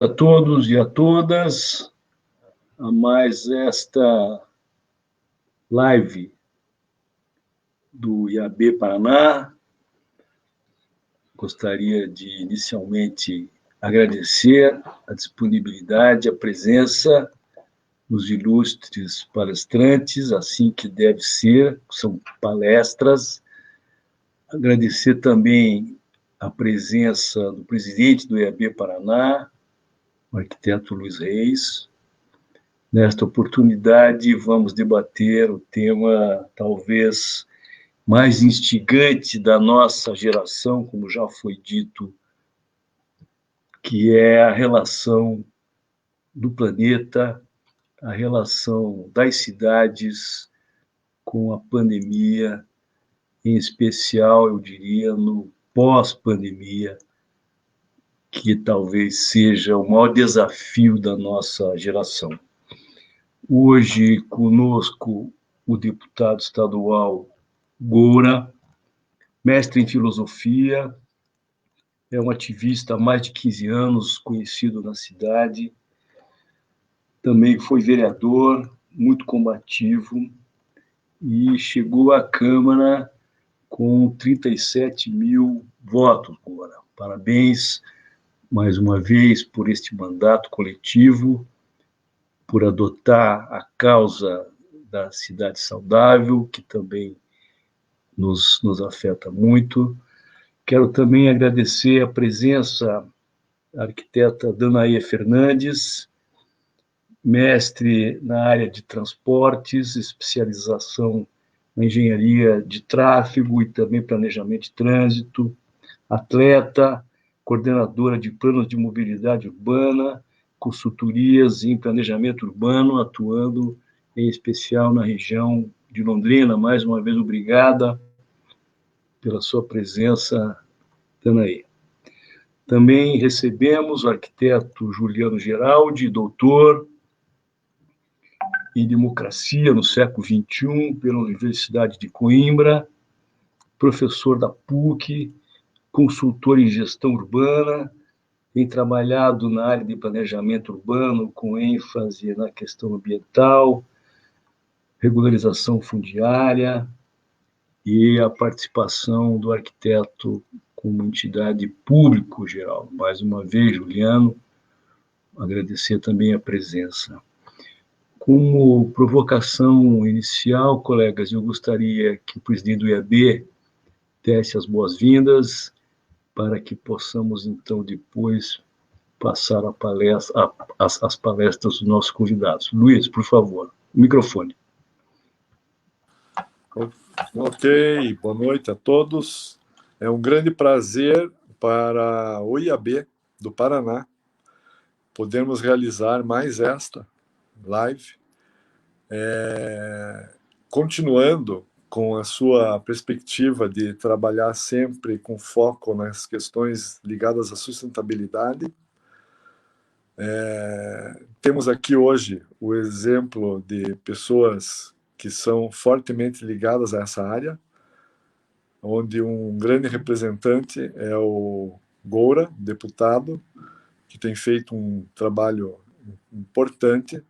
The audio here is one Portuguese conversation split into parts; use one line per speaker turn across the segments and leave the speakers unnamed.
A todos e a todas a mais esta live do IAB Paraná. Gostaria de inicialmente agradecer a disponibilidade, a presença dos ilustres palestrantes, assim que deve ser, são palestras. Agradecer também a presença do presidente do IAB Paraná, o arquiteto Luiz Reis. Nesta oportunidade, vamos debater o tema talvez mais instigante da nossa geração, como já foi dito, que é a relação do planeta, a relação das cidades com a pandemia, em especial, eu diria, no pós-pandemia, que talvez seja o maior desafio da nossa geração. Hoje, conosco, o deputado estadual Goura, mestre em filosofia, é um ativista há mais de 15 anos, conhecido na cidade, também foi vereador, muito combativo, e chegou à Câmara com 37 mil votos, Goura. Parabéns, mais uma vez, por este mandato coletivo, por adotar a causa da cidade saudável, que também nos afeta muito. Quero também agradecer a presença da arquiteta Danaê Fernandes, mestre na área de transportes, especialização na engenharia de tráfego e também planejamento de trânsito, atleta, coordenadora de planos de mobilidade urbana, consultorias em planejamento urbano, atuando em especial na região de Londrina. Mais uma vez, obrigada pela sua presença, Danaí. Também recebemos o arquiteto Juliano Geraldi, doutor em democracia no século XXI pela Universidade de Coimbra, professor da PUC, consultor em gestão urbana, tem trabalhado na área de planejamento urbano com ênfase na questão ambiental, regularização fundiária e a participação do arquiteto como entidade público geral. Mais uma vez, Juliano, agradecer também a presença. Como provocação inicial, colegas, eu gostaria que o presidente do IAB desse as boas-vindas para que possamos, então, depois passar a palestra, as palestras dos nossos convidados. Luiz, por favor, microfone.
Ok, boa noite a todos. É um grande prazer para o IAB do Paraná podermos realizar mais esta live, continuando com a sua perspectiva de trabalhar sempre com foco nas questões ligadas à sustentabilidade. Temos aqui hoje o exemplo de pessoas que são fortemente ligadas a essa área, onde um grande representante é o Goura, deputado, que tem feito um trabalho importante,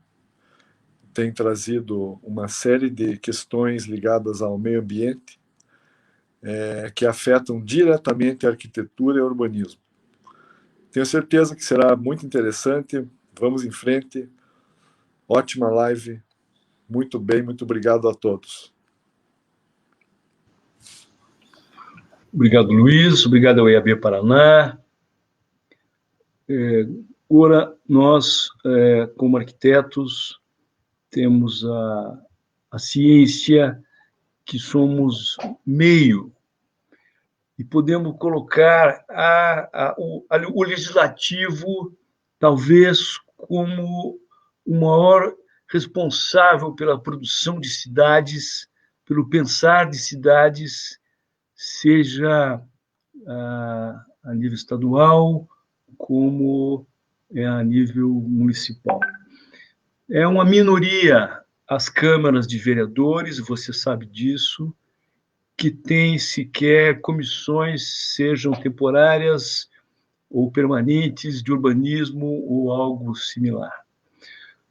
tem trazido uma série de questões ligadas ao meio ambiente, que afetam diretamente a arquitetura e o urbanismo. Tenho certeza que será muito interessante. Vamos em frente. Ótima live. Muito bem, muito obrigado a todos.
Obrigado, Luiz. Obrigado ao IAB Paraná. Agora, nós, como arquitetos, temos a ciência que somos meio e podemos colocar o legislativo talvez como o maior responsável pela produção de cidades, pelo pensar de cidades, seja a nível estadual como a nível municipal. É uma minoria as câmaras de vereadores, você sabe disso, que tem sequer comissões, sejam temporárias ou permanentes de urbanismo ou algo similar.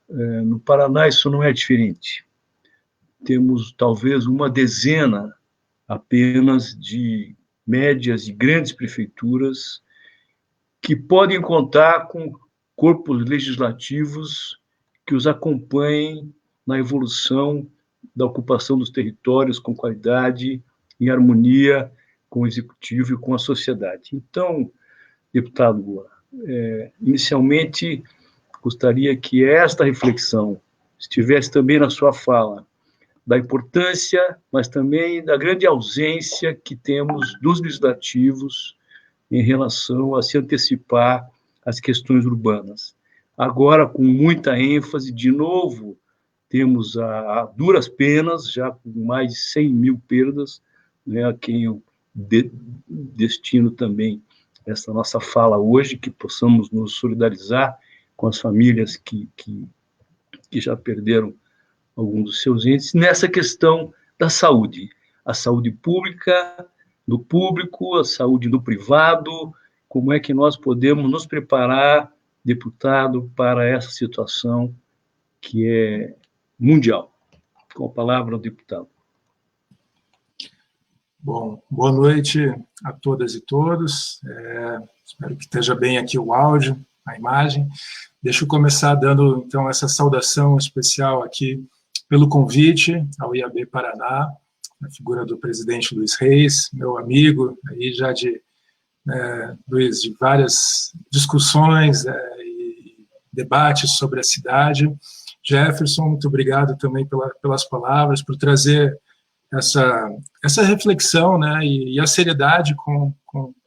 No Paraná isso não é diferente. Temos talvez uma dezena apenas de médias e grandes prefeituras que podem contar com corpos legislativos que os acompanhem na evolução da ocupação dos territórios com qualidade, em harmonia com o executivo e com a sociedade. Então, deputado Goa, inicialmente gostaria que esta reflexão estivesse também na sua fala, da importância, mas também da grande ausência que temos dos legislativos em relação a se antecipar às questões urbanas. Agora, com muita ênfase, de novo, temos a duras penas, já com mais de 100 mil perdas, né, a quem eu destino também essa nossa fala hoje, que possamos nos solidarizar com as famílias que já perderam algum dos seus entes, nessa questão da saúde. A saúde pública, do público, a saúde do privado, como é que nós podemos nos preparar, deputado, para essa situação que é mundial. Com a palavra ao deputado.
Bom, boa noite a todas e todos. Espero que esteja bem aqui o áudio, a imagem. Deixa eu começar dando, então, essa saudação especial aqui pelo convite ao IAB Paraná, na figura do presidente Luiz Reis, meu amigo, aí já Luiz, de várias discussões e debates sobre a cidade. Jefferson, muito obrigado também pelas palavras, por trazer essa reflexão, né, e a seriedade com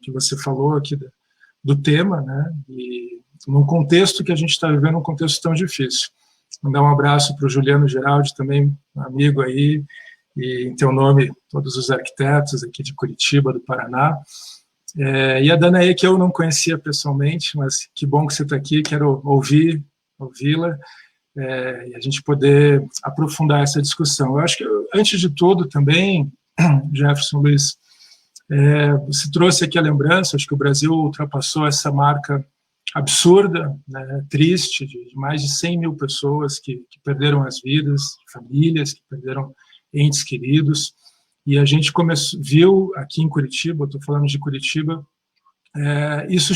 que você falou aqui do tema, né, e num contexto que a gente está vivendo, um contexto tão difícil. Mandar um abraço para o Juliano Geraldi, também um amigo aí, e em teu nome, todos os arquitetos aqui de Curitiba, do Paraná. E a Danae, que eu não conhecia pessoalmente, mas que bom que você está aqui, quero ouvi-la, e a gente poder aprofundar essa discussão. Eu acho que, antes de tudo, também, Jefferson, Luiz, você trouxe aqui a lembrança, acho que o Brasil ultrapassou essa marca absurda, né, triste, de mais de 100 mil pessoas que perderam as vidas, famílias que perderam entes queridos, e a gente viu aqui em Curitiba, estou falando de Curitiba, isso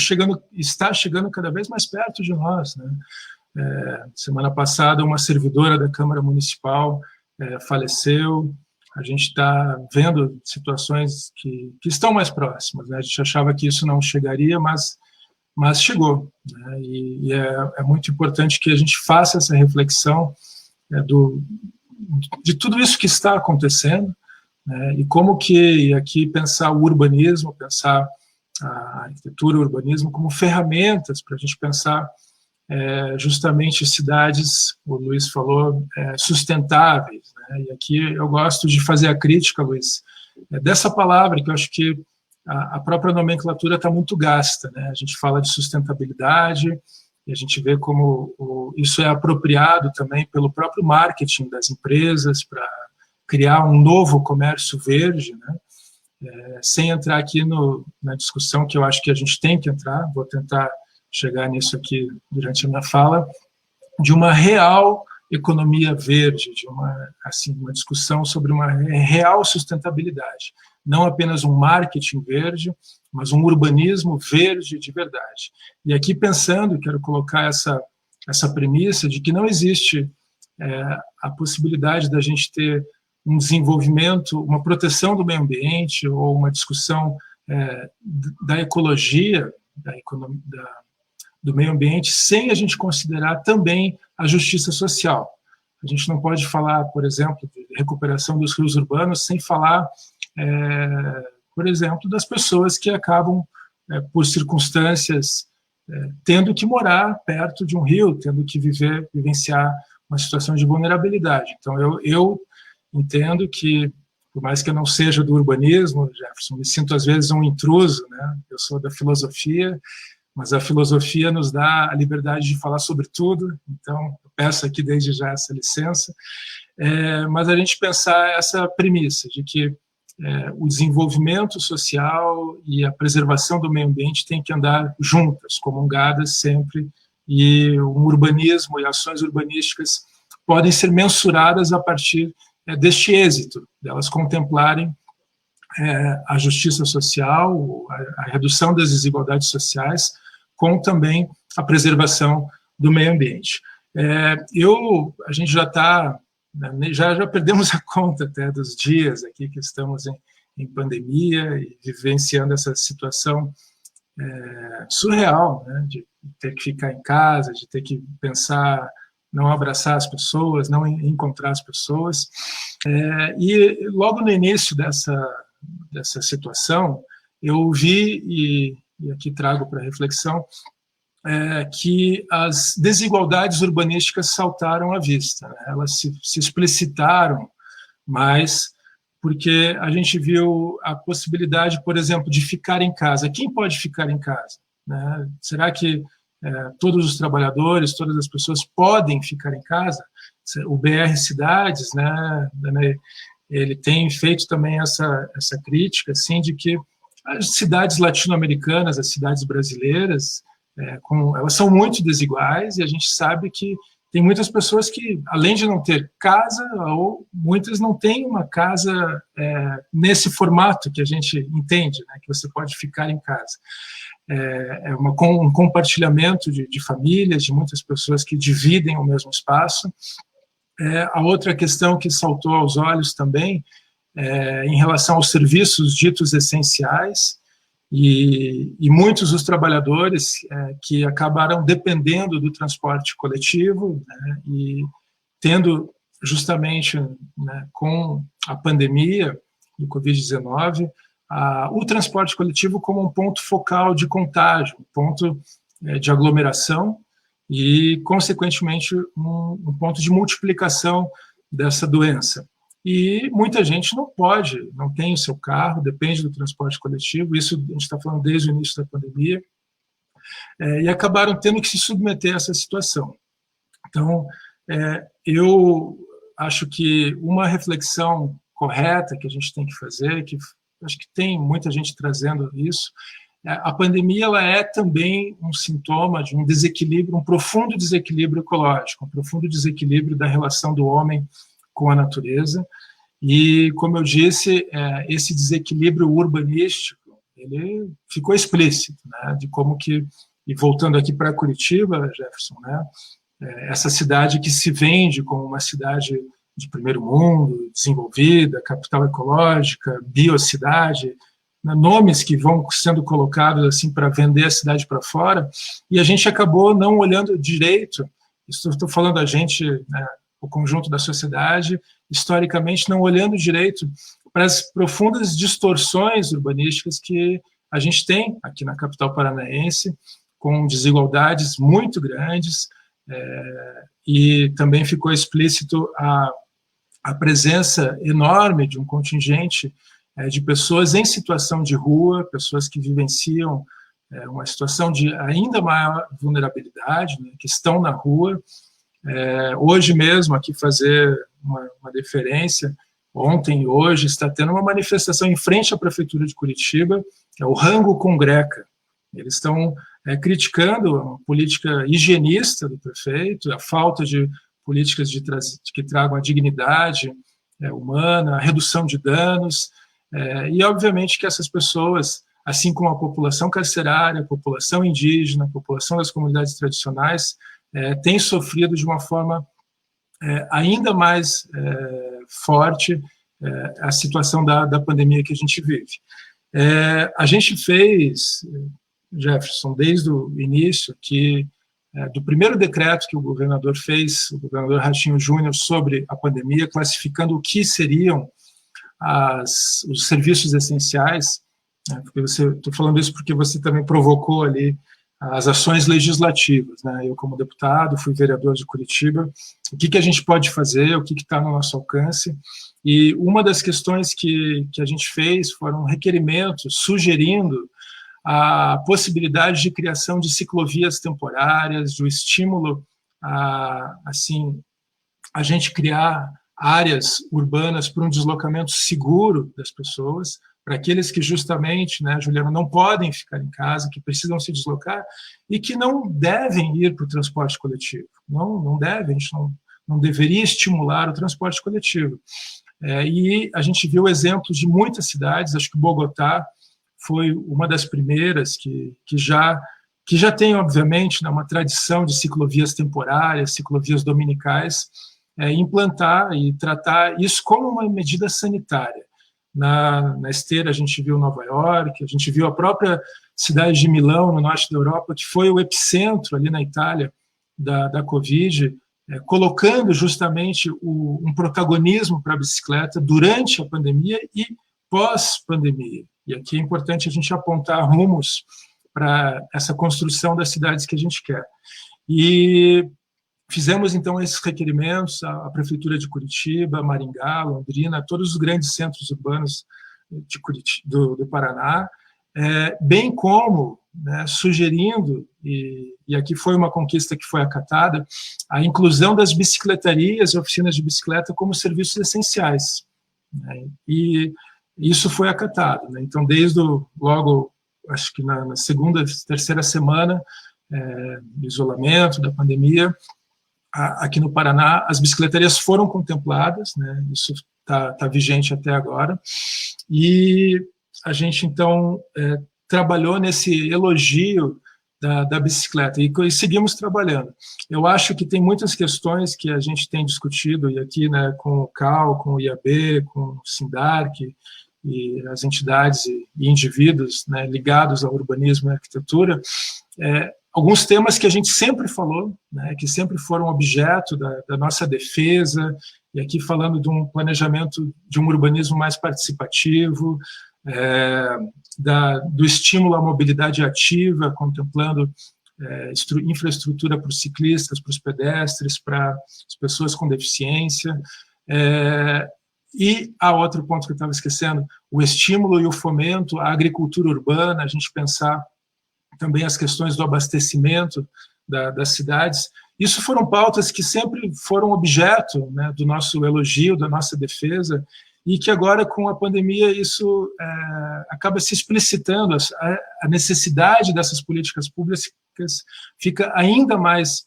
está chegando cada vez mais perto de nós, né? Semana passada, uma servidora da Câmara Municipal faleceu. A gente está vendo situações que estão mais próximas, né? A gente achava que isso não chegaria, mas chegou, né? E é muito importante que a gente faça essa reflexão de tudo isso que está acontecendo, né? E como que aqui pensar o urbanismo, pensar a arquitetura, o urbanismo como ferramentas para a gente pensar justamente cidades, o Luiz falou, sustentáveis, né? E aqui eu gosto de fazer a crítica, Luiz, dessa palavra, que eu acho que a própria nomenclatura está muito gasta, né? A gente fala de sustentabilidade e a gente vê como isso é apropriado também pelo próprio marketing das empresas para criar um novo comércio verde, né? Sem entrar aqui na discussão que eu acho que a gente tem que entrar, vou tentar chegar nisso aqui durante a minha fala, de uma real economia verde, de uma discussão sobre uma real sustentabilidade. Não apenas um marketing verde, mas um urbanismo verde de verdade. E aqui pensando, quero colocar essa premissa de que não existe a possibilidade da gente ter um desenvolvimento, uma proteção do meio ambiente ou uma discussão da ecologia, do meio ambiente, sem a gente considerar também a justiça social. A gente não pode falar, por exemplo, de recuperação dos rios urbanos sem falar, por exemplo, das pessoas que acabam, por circunstâncias, tendo que morar perto de um rio, tendo que vivenciar uma situação de vulnerabilidade. Então, eu entendo que, por mais que eu não seja do urbanismo, Jefferson, me sinto às vezes um intruso, né? Eu sou da filosofia, mas a filosofia nos dá a liberdade de falar sobre tudo, então eu peço aqui desde já essa licença, mas a gente pensar essa premissa de que o desenvolvimento social e a preservação do meio ambiente têm que andar juntas, comungadas sempre, e um urbanismo e ações urbanísticas podem ser mensuradas a partir deste êxito, delas contemplarem a justiça social, a redução das desigualdades sociais, com também a preservação do meio ambiente. A gente já está, já perdemos a conta até dos dias aqui que estamos em pandemia e vivenciando essa situação surreal, né, de ter que ficar em casa, de ter que pensar, não abraçar as pessoas, não encontrar as pessoas. E logo no início dessa situação, eu vi, e aqui trago para reflexão, que as desigualdades urbanísticas saltaram à vista, né? Elas se explicitaram mais, porque a gente viu a possibilidade, por exemplo, de ficar em casa. Quem pode ficar em casa, né? Será que todos os trabalhadores, todas as pessoas podem ficar em casa? O BR Cidades, né, ele tem feito também essa crítica, assim, de que as cidades latino-americanas, as cidades brasileiras, elas são muito desiguais, e a gente sabe que tem muitas pessoas que, além de não ter casa, ou muitas não têm uma casa nesse formato que a gente entende, né, que você pode ficar em casa. Um compartilhamento de famílias, de muitas pessoas que dividem o mesmo espaço. A outra questão que saltou aos olhos também, em relação aos serviços ditos essenciais, e muitos dos trabalhadores que acabaram dependendo do transporte coletivo, né, e tendo justamente, né, com a pandemia do Covid-19, o transporte coletivo como um ponto focal de contágio, um ponto de aglomeração e, consequentemente, um ponto de multiplicação dessa doença. E muita gente não tem o seu carro, depende do transporte coletivo, isso a gente está falando desde o início da pandemia, e acabaram tendo que se submeter a essa situação. Então, eu acho que uma reflexão correta que a gente tem que fazer, que acho que tem muita gente trazendo isso, a pandemia ela é também um sintoma de um desequilíbrio, um profundo desequilíbrio ecológico, um profundo desequilíbrio da relação do homem com a natureza, e, como eu disse, esse desequilíbrio urbanístico, ele ficou explícito, né, de como que, e voltando aqui para Curitiba, Jefferson, né, essa cidade que se vende como uma cidade de primeiro mundo, desenvolvida, capital ecológica, biocidade, né, nomes que vão sendo colocados assim para vender a cidade para fora, e a gente acabou não olhando direito, estou falando a gente, né, o conjunto da sociedade, historicamente não olhando direito para as profundas distorções urbanísticas que a gente tem aqui na capital paranaense, com desigualdades muito grandes, e também ficou explícito a presença enorme de um contingente de pessoas em situação de rua, pessoas que vivenciam uma situação de ainda maior vulnerabilidade, né, que estão na rua. Hoje mesmo, aqui fazer uma deferência, ontem e hoje está tendo uma manifestação em frente à Prefeitura de Curitiba, o Rango com Greca. Eles estão criticando a política higienista do prefeito, a falta de políticas que tragam a dignidade humana, a redução de danos, e obviamente que essas pessoas, assim como a população carcerária, a população indígena, a população das comunidades tradicionais, têm sofrido de uma forma ainda mais forte a situação da pandemia que a gente vive. A gente fez, Jefferson, desde o início, que do primeiro decreto que o governador fez, o governador Ratinho Júnior, sobre a pandemia, classificando o que seriam os serviços essenciais, né, estou falando isso porque você também provocou ali as ações legislativas, né? Eu, como deputado, fui vereador de Curitiba, o que a gente pode fazer, o que está no nosso alcance, e uma das questões que a gente fez foram requerimentos sugerindo a possibilidade de criação de ciclovias temporárias, do estímulo a gente criar áreas urbanas para um deslocamento seguro das pessoas, para aqueles que justamente, né, Juliana, não podem ficar em casa, que precisam se deslocar e que não devem ir para o transporte coletivo. Não devem, a gente não deveria estimular o transporte coletivo. E a gente viu exemplos de muitas cidades, acho que Bogotá foi uma das primeiras que já tem, obviamente, né, uma tradição de ciclovias temporárias, ciclovias dominicais, implantar e tratar isso como uma medida sanitária. Na esteira a gente viu Nova York, a gente viu a própria cidade de Milão, no norte da Europa, que foi o epicentro ali na Itália da Covid, colocando justamente um protagonismo para a bicicleta durante a pandemia e pós-pandemia. E aqui é importante a gente apontar rumos para essa construção das cidades que a gente quer. E fizemos, então, esses requerimentos à Prefeitura de Curitiba, Maringá, Londrina, todos os grandes centros urbanos de do Paraná, bem como, né, sugerindo, e aqui foi uma conquista que foi acatada, a inclusão das bicicletarias e oficinas de bicicleta como serviços essenciais. Né, e isso foi acatado. Né, então, desde logo, acho que na segunda, terceira semana do isolamento, da pandemia, aqui no Paraná, as bicicletarias foram contempladas, né, isso está vigente até agora, e a gente, então, trabalhou nesse elogio da bicicleta, e seguimos trabalhando. Eu acho que tem muitas questões que a gente tem discutido, e aqui, né, com o CAL, com o IAB, com o SINDARC, e as entidades e indivíduos, né, ligados ao urbanismo e arquitetura, alguns temas que a gente sempre falou, né, que sempre foram objeto da nossa defesa, e aqui falando de um planejamento de um urbanismo mais participativo, do estímulo à mobilidade ativa, contemplando infraestrutura para os ciclistas, para os pedestres, para as pessoas com deficiência. E há outro ponto que eu estava esquecendo, o estímulo e o fomento à agricultura urbana, a gente pensar também as questões do abastecimento das cidades. Isso foram pautas que sempre foram objeto, né, do nosso elogio, da nossa defesa, e que agora, com a pandemia, isso acaba se explicitando, a necessidade dessas políticas públicas fica ainda mais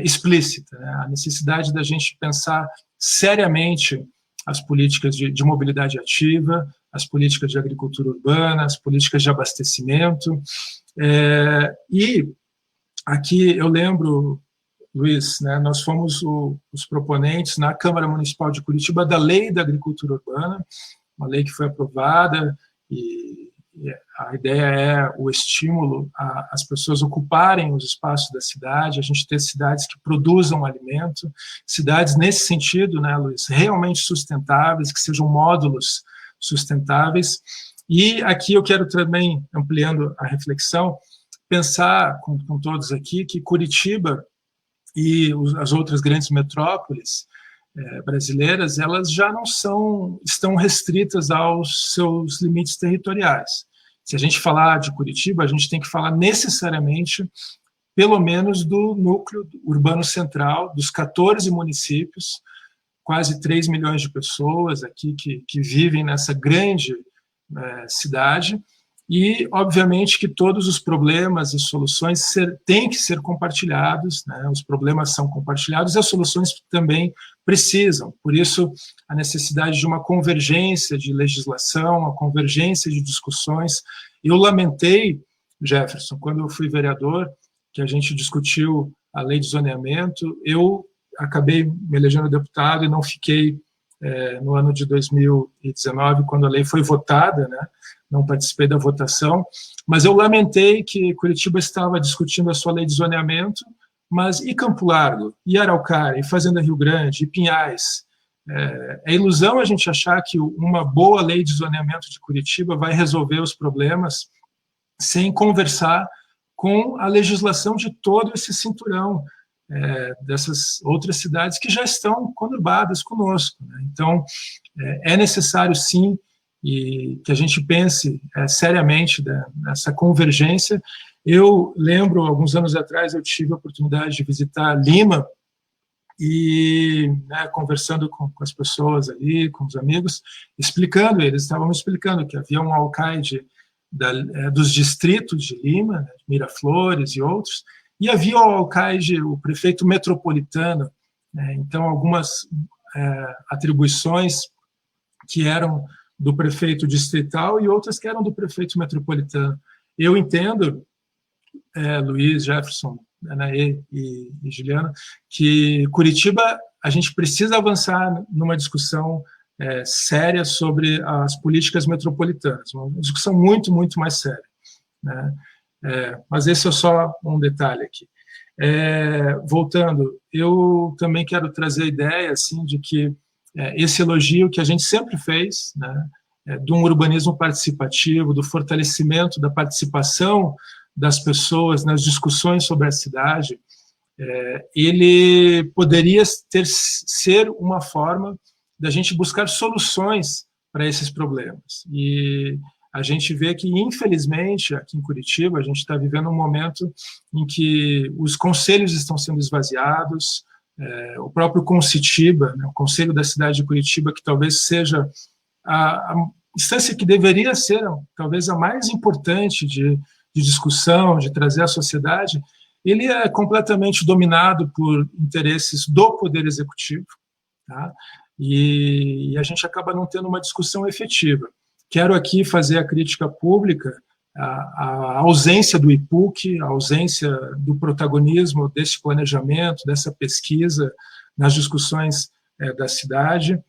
explícita, né? A necessidade da gente pensar seriamente as políticas de mobilidade ativa, as políticas de agricultura urbana, as políticas de abastecimento. E aqui eu lembro, Luiz, né, nós fomos os proponentes na Câmara Municipal de Curitiba da Lei da Agricultura Urbana, uma lei que foi aprovada, e a ideia é o estímulo às pessoas ocuparem os espaços da cidade, a gente ter cidades que produzam alimento, cidades nesse sentido, né, Luiz, realmente sustentáveis, que sejam módulos sustentáveis. E aqui eu quero também, ampliando a reflexão, pensar com todos aqui que Curitiba e as outras grandes metrópoles brasileiras, elas já não estão restritas aos seus limites territoriais. Se a gente falar de Curitiba, a gente tem que falar necessariamente, pelo menos, do núcleo urbano central, dos 14 municípios, quase 3 milhões de pessoas aqui que vivem nessa grande cidade, e, obviamente, que todos os problemas e soluções têm que ser compartilhados, né? Os problemas são compartilhados e as soluções também precisam. Por isso, a necessidade de uma convergência de legislação, uma convergência de discussões. Eu lamentei, Jefferson, quando eu fui vereador, que a gente discutiu a lei de zoneamento, eu acabei me elegendo deputado e não fiquei no ano de 2019, quando a lei foi votada, né? Não participei da votação, mas eu lamentei que Curitiba estava discutindo a sua lei de zoneamento, mas e Campo Largo, e Araucária, e Fazenda Rio Grande, e Pinhais? É ilusão a gente achar que uma boa lei de zoneamento de Curitiba vai resolver os problemas sem conversar com a legislação de todo esse cinturão dessas outras cidades que já estão conurbadas conosco, né? Então, é necessário, sim, e que a gente pense seriamente nessa convergência. Eu lembro, alguns anos atrás, eu tive a oportunidade de visitar Lima, e né, conversando com as pessoas ali, com os amigos, eles estavam me explicando que havia um alcaide dos distritos de Lima, né, Miraflores e outros, e havia o alcaide, o prefeito metropolitano, né, então algumas atribuições que eram do prefeito distrital e outras que eram do prefeito metropolitano. Eu entendo, Luiz, Jefferson, né, e Juliana, que Curitiba, a gente precisa avançar numa discussão séria sobre as políticas metropolitanas, uma discussão muito, muito mais séria, né? Mas esse é só um detalhe aqui. Voltando, eu também quero trazer a ideia assim, de que esse elogio que a gente sempre fez, né, de um urbanismo participativo, do fortalecimento da participação das pessoas nas discussões sobre a cidade, ele poderia ser uma forma da gente buscar soluções para esses problemas. E a gente vê que, infelizmente, aqui em Curitiba, a gente está vivendo um momento em que os conselhos estão sendo esvaziados, o próprio Concitiba, né, o Conselho da cidade de Curitiba, que talvez seja a instância que deveria ser talvez a mais importante de discussão, de trazer à sociedade, ele é completamente dominado por interesses do Poder Executivo, tá? E a gente acaba não tendo uma discussão efetiva. Quero aqui fazer a crítica pública à ausência do IPUC, a ausência do protagonismo desse planejamento, dessa pesquisa nas discussões da cidade.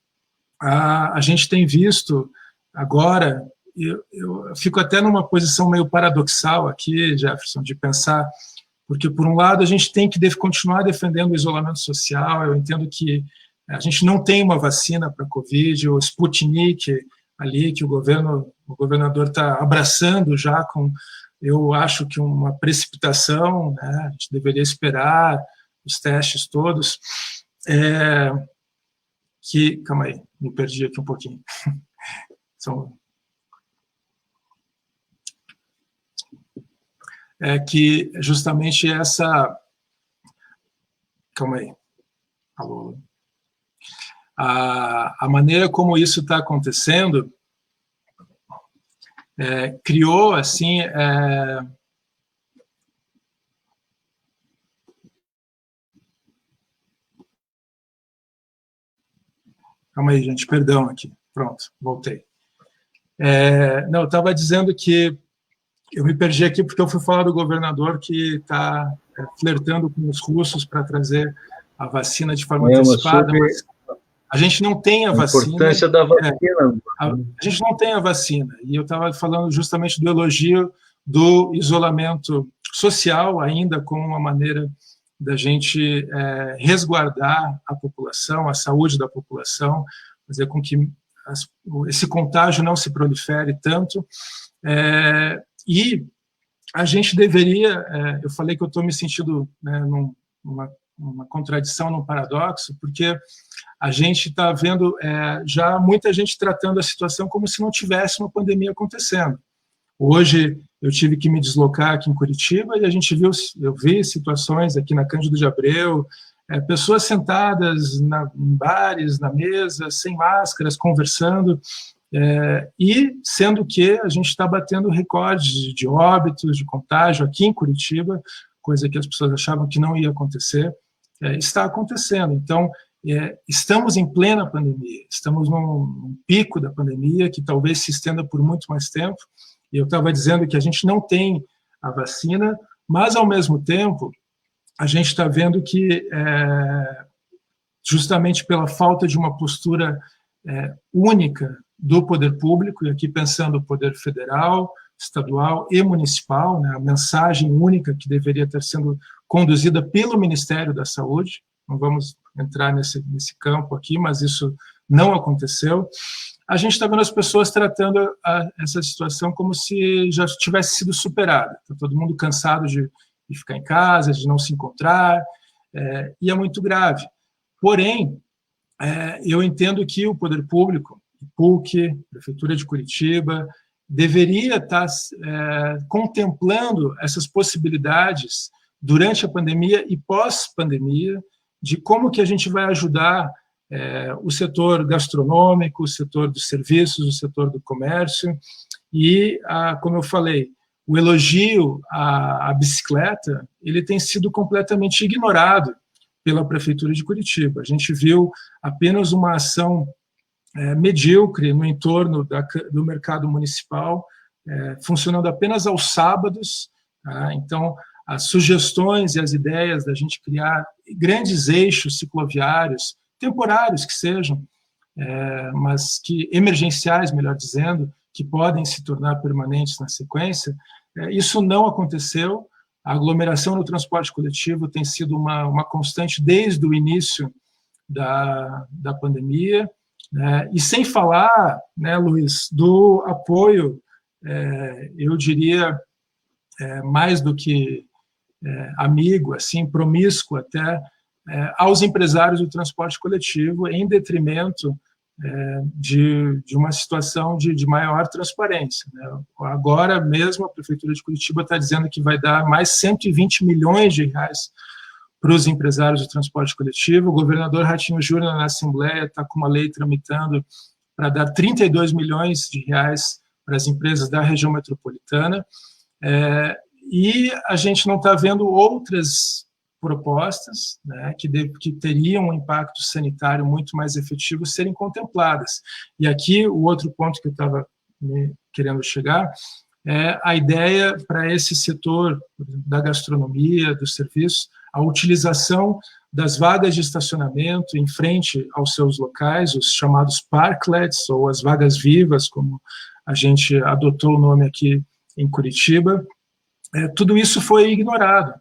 A gente tem visto agora, eu fico até numa posição meio paradoxal aqui, Jefferson, de pensar, porque, por um lado, a gente tem que continuar defendendo o isolamento social. Eu entendo que a gente não tem uma vacina para a Covid, o Sputnik ali, que o governador está abraçando já com, eu acho que uma precipitação, né? A gente deveria esperar os testes todos. Calma aí, me perdi aqui um pouquinho. Que justamente essa... Calma aí. Alô? A maneira como isso está acontecendo criou, assim... Calma aí, gente, perdão aqui. Pronto, voltei. Não, eu estava dizendo que eu me perdi aqui porque eu fui falar do governador que está flertando com os russos para trazer a vacina de forma antecipada, mas a gente não tem a vacina.
A importância da vacina.
A gente não tem a vacina. E eu estava falando justamente do elogio do isolamento social, ainda como uma maneira da gente resguardar a população, a saúde da população, fazer com que esse contágio não se prolifere tanto. E a gente deveria, eu falei que eu estou me sentindo, né, numa contradição, num paradoxo, porque a gente está vendo já muita gente tratando a situação como se não tivesse uma pandemia acontecendo. Hoje eu tive que me deslocar aqui em Curitiba e eu vi situações aqui na Cândido de Abreu, pessoas sentadas em bares, na mesa, sem máscaras, conversando, e sendo que a gente está batendo recordes de óbitos, de contágio aqui em Curitiba, coisa que as pessoas achavam que não ia acontecer, está acontecendo. Então, estamos em plena pandemia, estamos num pico da pandemia que talvez se estenda por muito mais tempo, e eu estava dizendo que a gente não tem a vacina, mas, ao mesmo tempo, a gente está vendo que, justamente pela falta de uma postura única do poder público, e aqui pensando o poder federal, estadual e municipal, né, a mensagem única que deveria estar sendo conduzida pelo Ministério da Saúde, não vamos entrar nesse campo aqui, mas isso não aconteceu. A gente está vendo as pessoas tratando essa situação como se já tivesse sido superada. Está todo mundo cansado de ficar em casa, de não se encontrar, e é muito grave. Porém, eu entendo que o poder público, PUC, Prefeitura de Curitiba, deveria estar contemplando essas possibilidades durante a pandemia e pós-pandemia de como que a gente vai ajudar o setor gastronômico, o setor dos serviços, o setor do comércio, e, como eu falei, o elogio à bicicleta, ele tem sido completamente ignorado pela Prefeitura de Curitiba. A gente viu apenas uma ação medíocre no entorno do mercado municipal, funcionando apenas aos sábados. Então, as sugestões e as ideias da gente criar grandes eixos cicloviários, temporários que sejam, mas que emergenciais, melhor dizendo, que podem se tornar permanentes na sequência, isso não aconteceu. A aglomeração no transporte coletivo tem sido uma constante desde o início da pandemia, né? E sem falar, né, Luiz, do apoio, eu diria, mais do que amigo, assim, promíscuo até, aos empresários do transporte coletivo, em detrimento de uma situação de maior transparência, né? Agora mesmo a Prefeitura de Curitiba está dizendo que vai dar mais 120 milhões de reais para os empresários do transporte coletivo. O governador Ratinho Júnior, na Assembleia, está com uma lei tramitando para dar 32 milhões de reais para as empresas da região metropolitana, e a gente não está vendo outras propostas, né, que teriam um impacto sanitário muito mais efetivo serem contempladas. E aqui o outro ponto que eu estava querendo chegar é a ideia para esse setor da gastronomia, dos serviços, a utilização das vagas de estacionamento em frente aos seus locais, os chamados parklets, ou as vagas vivas, como a gente adotou o nome aqui em Curitiba. Tudo isso foi ignorado.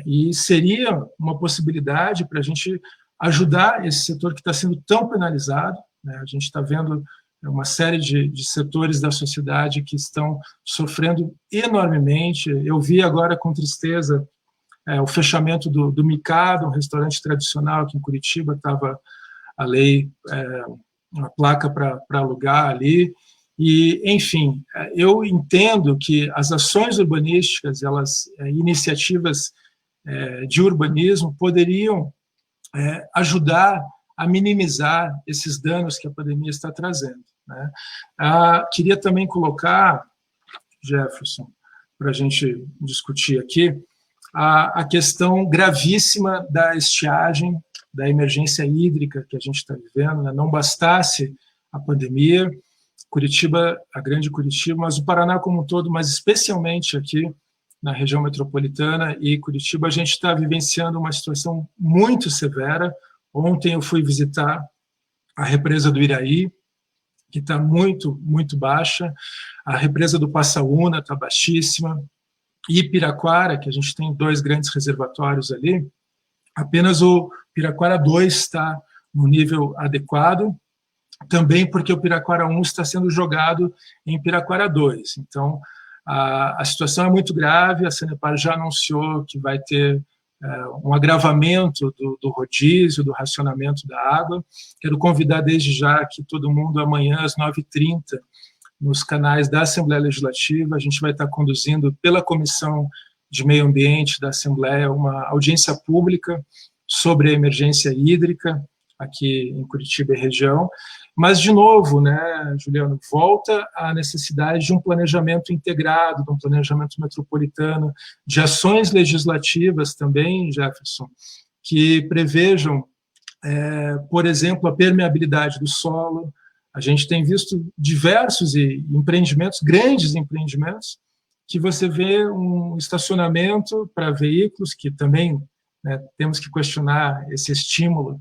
E seria uma possibilidade para a gente ajudar esse setor que está sendo tão penalizado, né? A gente está vendo uma série de setores da sociedade que estão sofrendo enormemente. Eu vi agora com tristeza o fechamento do Mikado, um restaurante tradicional aqui em Curitiba. Estava a lei, uma placa para alugar ali. E, enfim, eu entendo que as ações urbanísticas, iniciativas de urbanismo, poderiam ajudar a minimizar esses danos que a pandemia está trazendo, né? Queria também colocar, Jefferson, para a gente discutir aqui, a questão gravíssima da estiagem, da emergência hídrica que a gente está vivendo, né? Não bastasse a pandemia, Curitiba, a grande Curitiba, mas o Paraná como um todo, mas especialmente aqui na região metropolitana e Curitiba, a gente está vivenciando uma situação muito severa. Ontem eu fui visitar a represa do Iraí, que está muito, muito baixa, a represa do Passaúna está baixíssima, e Piraquara, que a gente tem 2 grandes reservatórios ali, apenas o Piraquara 2 está no nível adequado, também porque o Piraquara 1 está sendo jogado em Piraquara 2. Então, a situação é muito grave, a Sanepar já anunciou que vai ter um agravamento do rodízio, do racionamento da água. Quero convidar desde já aqui todo mundo amanhã às 9h30, nos canais da Assembleia Legislativa. A gente vai estar conduzindo pela Comissão de Meio Ambiente da Assembleia uma audiência pública sobre a emergência hídrica aqui em Curitiba e região. Mas, de novo, né, Juliano, volta à necessidade de um planejamento integrado, de um planejamento metropolitano, de ações legislativas também, Jefferson, que prevejam, por exemplo, a permeabilidade do solo. A gente tem visto diversos empreendimentos, grandes empreendimentos, que você vê um estacionamento para veículos, que também, né, temos que questionar esse estímulo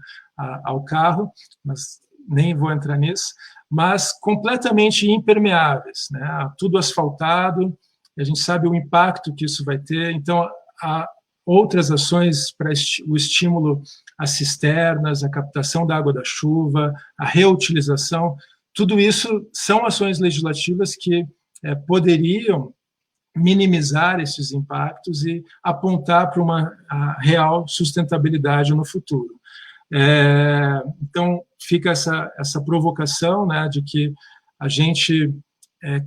ao carro, mas nem vou entrar nisso, mas completamente impermeáveis, né? Tudo asfaltado, e a gente sabe o impacto que isso vai ter. Então, há outras ações para o estímulo às cisternas, a captação da água da chuva, a reutilização. Tudo isso são ações legislativas que poderiam minimizar esses impactos e apontar para uma real sustentabilidade no futuro. Então, fica essa provocação, né, de que a gente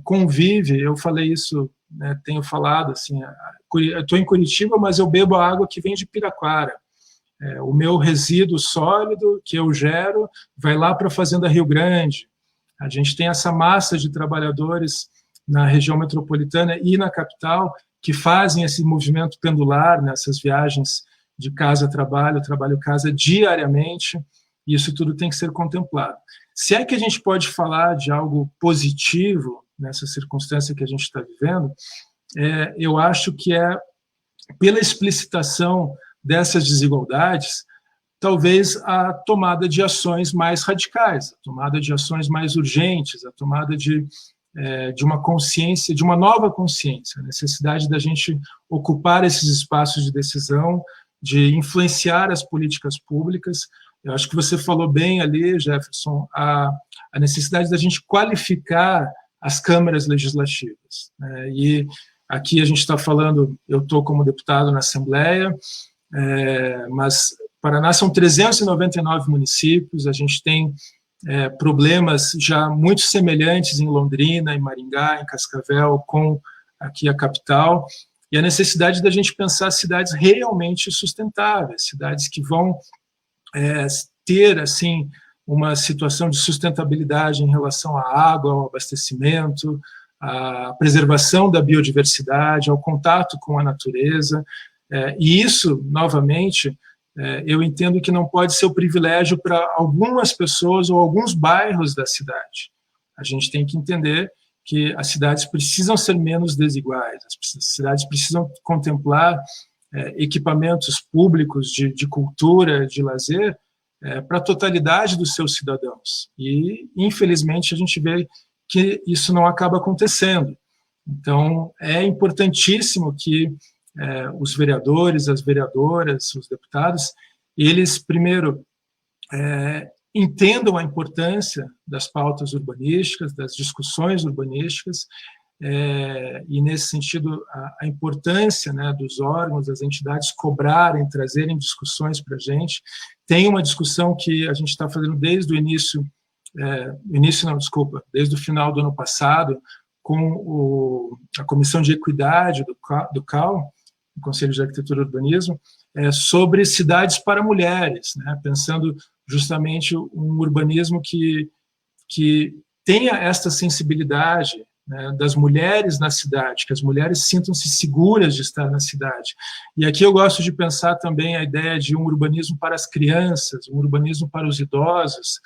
convive. Eu falei isso, né, tenho falado, assim, eu estou em Curitiba, mas eu bebo a água que vem de Piraquara. O meu resíduo sólido que eu gero vai lá para a Fazenda Rio Grande. A gente tem essa massa de trabalhadores na região metropolitana e na capital que fazem esse movimento pendular, nessas viagens de casa a trabalho, trabalho-casa diariamente, e isso tudo tem que ser contemplado. Se é que a gente pode falar de algo positivo nessa circunstância que a gente está vivendo, eu acho que pela explicitação dessas desigualdades, talvez a tomada de ações mais radicais, a tomada de ações mais urgentes, a tomada de uma consciência, de uma nova consciência, a necessidade da gente ocupar esses espaços de decisão, de influenciar as políticas públicas. Eu acho que você falou bem ali, Jefferson, a necessidade da gente qualificar as câmaras legislativas, né? E aqui a gente está falando, eu estou como deputado na Assembleia, mas Paraná são 399 municípios, a gente tem problemas já muito semelhantes em Londrina, em Maringá, em Cascavel, com aqui a capital, e a necessidade da gente pensar cidades realmente sustentáveis, cidades que vão ter, assim, uma situação de sustentabilidade em relação à água, ao abastecimento, à preservação da biodiversidade, ao contato com a natureza, e isso, novamente, eu entendo que não pode ser o privilégio para algumas pessoas ou alguns bairros da cidade. A gente tem que entender que as cidades precisam ser menos desiguais, as cidades precisam contemplar equipamentos públicos de cultura, de lazer, para a totalidade dos seus cidadãos. E, infelizmente, a gente vê que isso não acaba acontecendo. Então, é importantíssimo que os vereadores, as vereadoras, os deputados, eles, primeiro, entendam a importância das pautas urbanísticas, das discussões urbanísticas, e, nesse sentido, a importância, né, dos órgãos, das entidades cobrarem, trazerem discussões para a gente. Tem uma discussão que a gente está fazendo desde o início, desde o final do ano passado, com a Comissão de Equidade do CAL, o Conselho de Arquitetura e Urbanismo, sobre cidades para mulheres, né, pensando justamente um urbanismo que tenha esta sensibilidade, né, das mulheres na cidade, que as mulheres sintam-se seguras de estar na cidade. E aqui eu gosto de pensar também a ideia de um urbanismo para as crianças, um urbanismo para os idosos,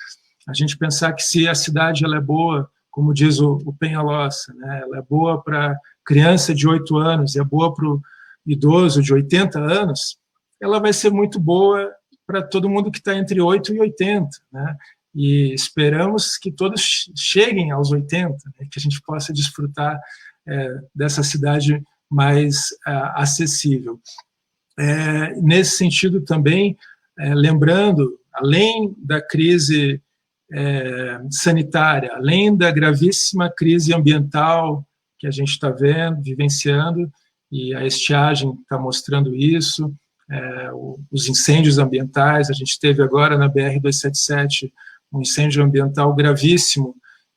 a gente pensar que se a cidade ela é boa, como diz o Penhallosa, né, ela é boa para criança de 8 anos e é boa para o idoso de 80 anos, ela vai ser muito boa para todo mundo que está entre 8 e 80, né? E esperamos que todos cheguem aos 80, né, que a gente possa desfrutar dessa cidade mais acessível. Nesse sentido também, lembrando, além da crise sanitária, além da gravíssima crise ambiental que a gente está vivenciando, e a estiagem está mostrando isso, os incêndios ambientais, a gente teve agora na BR-277 um incêndio ambiental gravíssimo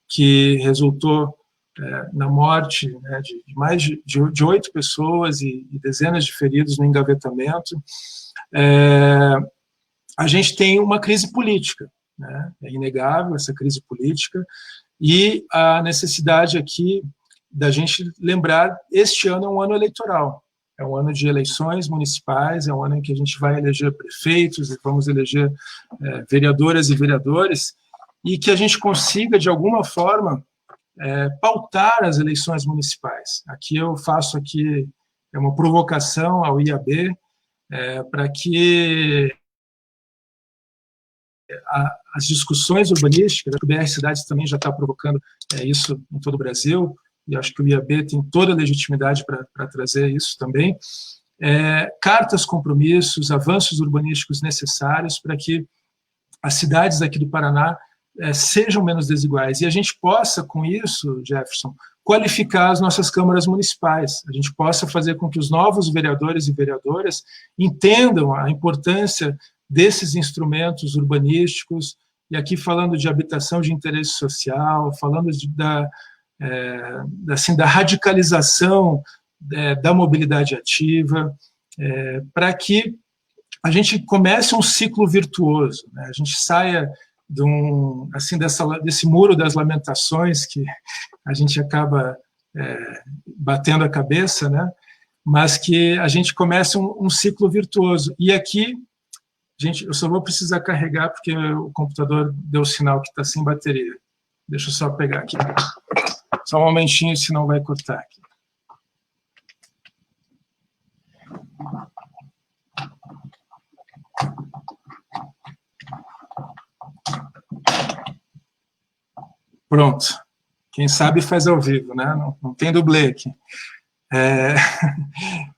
que resultou na morte, né, de mais de 8 pessoas e dezenas de feridos no engavetamento. A gente tem uma crise política, né, é inegável essa crise política, e a necessidade aqui da gente lembrar, este ano é um ano eleitoral, é um ano de eleições municipais, é um ano em que a gente vai eleger prefeitos e vamos eleger vereadoras e vereadores, e que a gente consiga, de alguma forma, pautar as eleições municipais. Aqui eu faço uma provocação ao IAB, para que as discussões urbanísticas, a BR Cidades também já está provocando isso em todo o Brasil, e acho que o IAB tem toda a legitimidade para trazer isso também, cartas, compromissos, avanços urbanísticos necessários para que as cidades aqui do Paraná sejam menos desiguais, e a gente possa, com isso, Jefferson, qualificar as nossas câmaras municipais, a gente possa fazer com que os novos vereadores e vereadoras entendam a importância desses instrumentos urbanísticos, e aqui falando de habitação de interesse social, falando da radicalização da mobilidade ativa, para que a gente comece um ciclo virtuoso, né? A gente saia desse muro das lamentações que a gente acaba batendo a cabeça, né? Mas que a gente comece um ciclo virtuoso. E aqui, gente, eu só vou precisar carregar porque o computador deu sinal que está sem bateria. Deixa eu só pegar aqui. Só um momentinho, senão vai cortar aqui. Pronto. Quem sabe faz ao vivo, né? Não tem dublê aqui.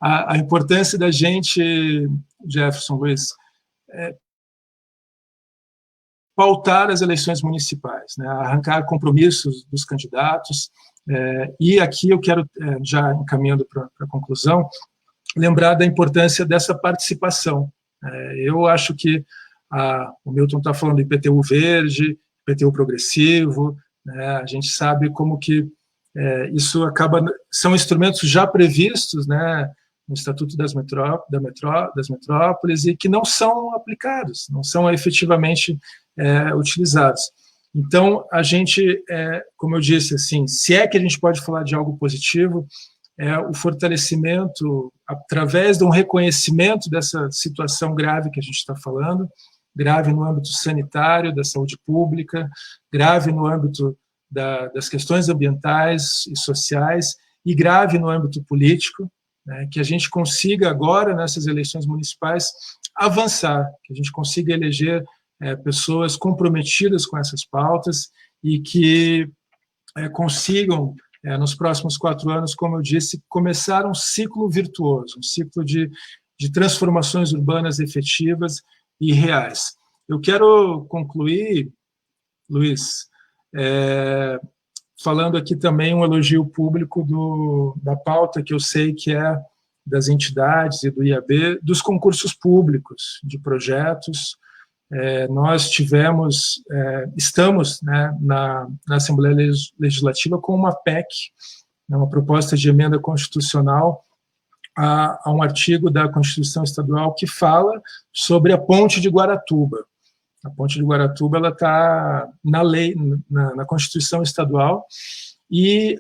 A importância da gente, Jefferson, Luiz, pautar as eleições municipais, né? Arrancar compromissos dos candidatos. E aqui eu quero, já encaminhando para a conclusão, lembrar da importância dessa participação. Eu acho que o Milton está falando do IPTU verde, IPTU progressivo, né? A gente sabe como que isso são instrumentos já previstos, né, no Estatuto das Metrópoles e que não são aplicados, não são efetivamente utilizados. Então, a gente, como eu disse, assim, se é que a gente pode falar de algo positivo, o fortalecimento, através de um reconhecimento dessa situação grave que a gente está falando, grave no âmbito sanitário, da saúde pública, grave no âmbito das questões ambientais e sociais, e grave no âmbito político, né, que a gente consiga agora, nessas eleições municipais, avançar, que a gente consiga eleger pessoas comprometidas com essas pautas e que consigam, nos próximos 4 anos, como eu disse, começar um ciclo virtuoso, um ciclo de transformações urbanas efetivas e reais. Eu quero concluir, Luiz, falando aqui também um elogio público da pauta que eu sei que é das entidades e do IAB, dos concursos públicos de projetos. Nós estamos, né, na Assembleia Legislativa com uma PEC, né, uma proposta de emenda constitucional a um artigo da Constituição Estadual que fala sobre a Ponte de Guaratuba. A Ponte de Guaratuba está na lei, na Constituição Estadual, e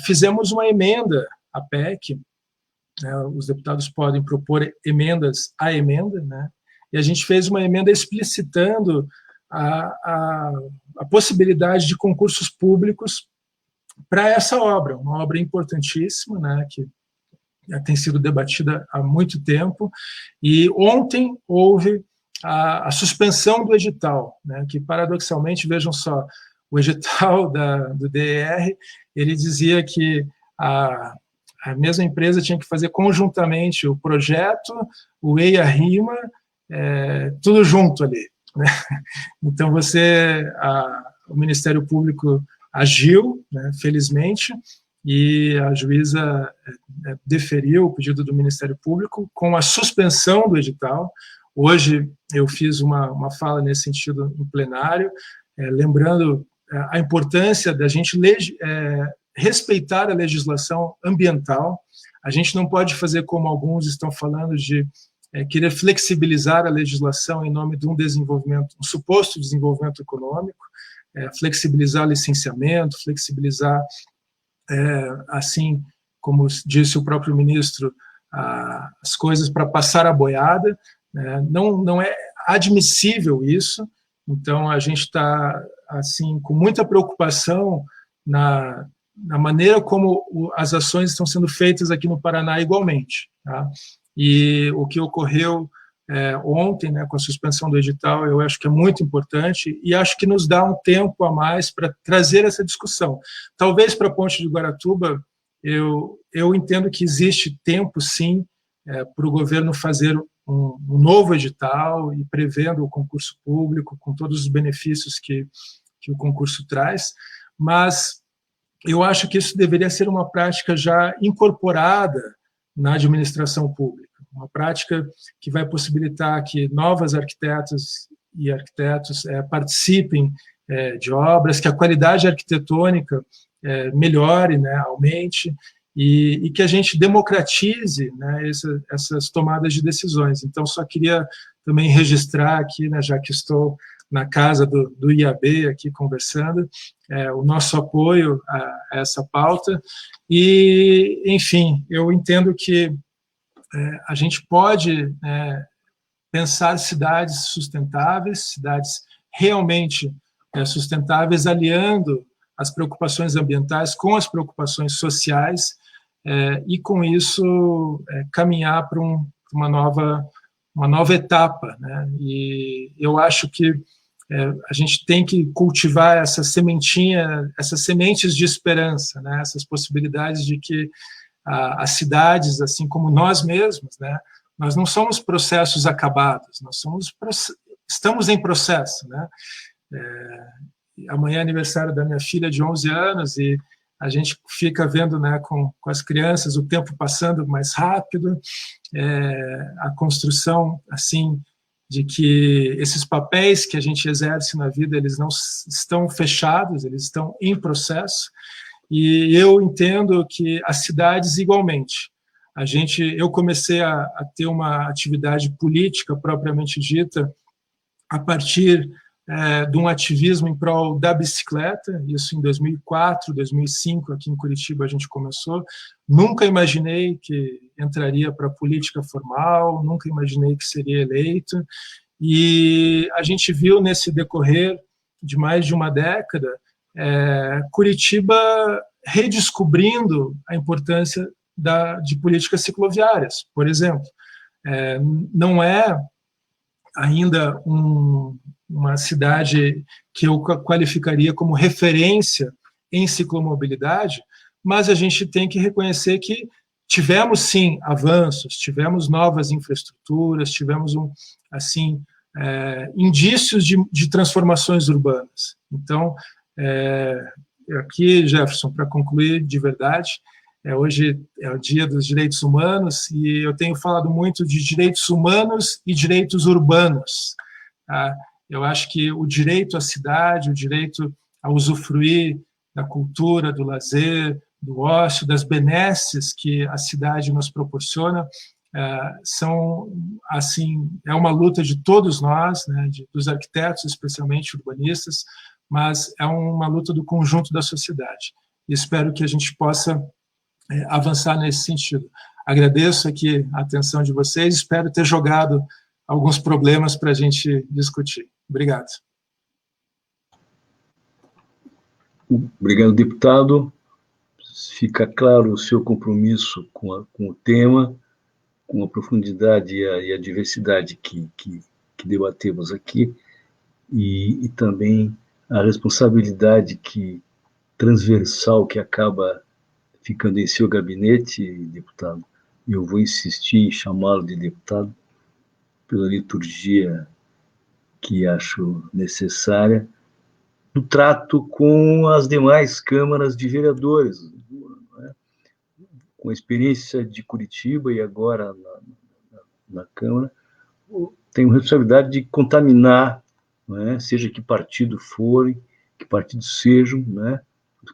fizemos uma emenda à PEC, né, os deputados podem propor emendas à emenda, né, e a gente fez uma emenda explicitando a possibilidade de concursos públicos para essa obra, uma obra importantíssima, né, que tem sido debatida há muito tempo, e ontem houve a suspensão do edital, né, que paradoxalmente, vejam só, o edital do DER, ele dizia que a mesma empresa tinha que fazer conjuntamente o projeto, o EIA-RIMA, tudo junto ali, né? Então o Ministério Público agiu, né, felizmente, e a juíza deferiu o pedido do Ministério Público com a suspensão do edital. Hoje eu fiz uma fala nesse sentido em plenário, lembrando a importância da gente respeitar a legislação ambiental. A gente não pode fazer como alguns estão falando de querer flexibilizar a legislação em nome de um suposto desenvolvimento econômico, flexibilizar licenciamento, flexibilizar, assim como disse o próprio ministro, as coisas para passar a boiada. Não é admissível isso. Então a gente está assim com muita preocupação na maneira como as ações estão sendo feitas aqui no Paraná igualmente, tá? E o que ocorreu ontem, né, com a suspensão do edital, eu acho que é muito importante e acho que nos dá um tempo a mais para trazer essa discussão. Talvez para a Ponte de Guaratuba, eu entendo que existe tempo, sim, para o governo fazer um novo edital e prevendo o concurso público com todos os benefícios que o concurso traz, mas eu acho que isso deveria ser uma prática já incorporada na administração pública, uma prática que vai possibilitar que novas arquitetas e arquitetos participem de obras, que a qualidade arquitetônica melhore, né, aumente, e que a gente democratize, né, essas tomadas de decisões. Então, só queria também registrar aqui, né, já que estou na casa do IAB aqui conversando, o nosso apoio a essa pauta. E, enfim, eu entendo que a gente pode pensar cidades sustentáveis, cidades realmente sustentáveis, aliando as preocupações ambientais com as preocupações sociais, e com isso caminhar para uma nova etapa, né? E eu acho que a gente tem que cultivar essa sementinha, essas sementes de esperança, né? Essas possibilidades de que as cidades, assim como nós mesmos, né? Nós não somos processos acabados, estamos em processo, né? Amanhã é aniversário da minha filha de 11 anos e a gente fica vendo, né, com as crianças, o tempo passando mais rápido, a construção, assim, de que esses papéis que a gente exerce na vida, eles não estão fechados, eles estão em processo, e eu entendo que as cidades igualmente. Eu comecei a ter uma atividade política propriamente dita a partir de um ativismo em prol da bicicleta, isso em 2004, 2005, aqui em Curitiba a gente começou. Nunca imaginei que entraria para a política formal, nunca imaginei que seria eleito, e a gente viu nesse decorrer de mais de uma década Curitiba redescobrindo a importância de políticas cicloviárias, por exemplo. Não é ainda uma cidade que eu qualificaria como referência em ciclomobilidade, mas a gente tem que reconhecer que tivemos, sim, avanços, tivemos novas infraestruturas, tivemos, indícios de transformações urbanas. Então, aqui, Jefferson, para concluir de verdade, hoje é o Dia dos Direitos Humanos e eu tenho falado muito de direitos humanos e direitos urbanos. Tá? Eu acho que o direito à cidade, o direito a usufruir da cultura, do lazer, do ócio, das benesses que a cidade nos proporciona, são, assim, é uma luta de todos nós, né, dos arquitetos, especialmente urbanistas, mas é uma luta do conjunto da sociedade. E espero que a gente possa avançar nesse sentido. Agradeço aqui a atenção de vocês, espero ter jogado alguns problemas para a gente discutir. Obrigado.
Obrigado, deputado. Fica claro o seu compromisso com o tema, com a profundidade e a diversidade que debatemos aqui, e também a responsabilidade transversal que acaba ficando em seu gabinete, deputado. Eu vou insistir em chamá-lo de deputado pela liturgia que acho necessária, do trato com as demais câmaras de vereadores, né? Com a experiência de Curitiba e agora na Câmara, tenho responsabilidade de contaminar, né, seja que partido forem, que partidos sejam, né,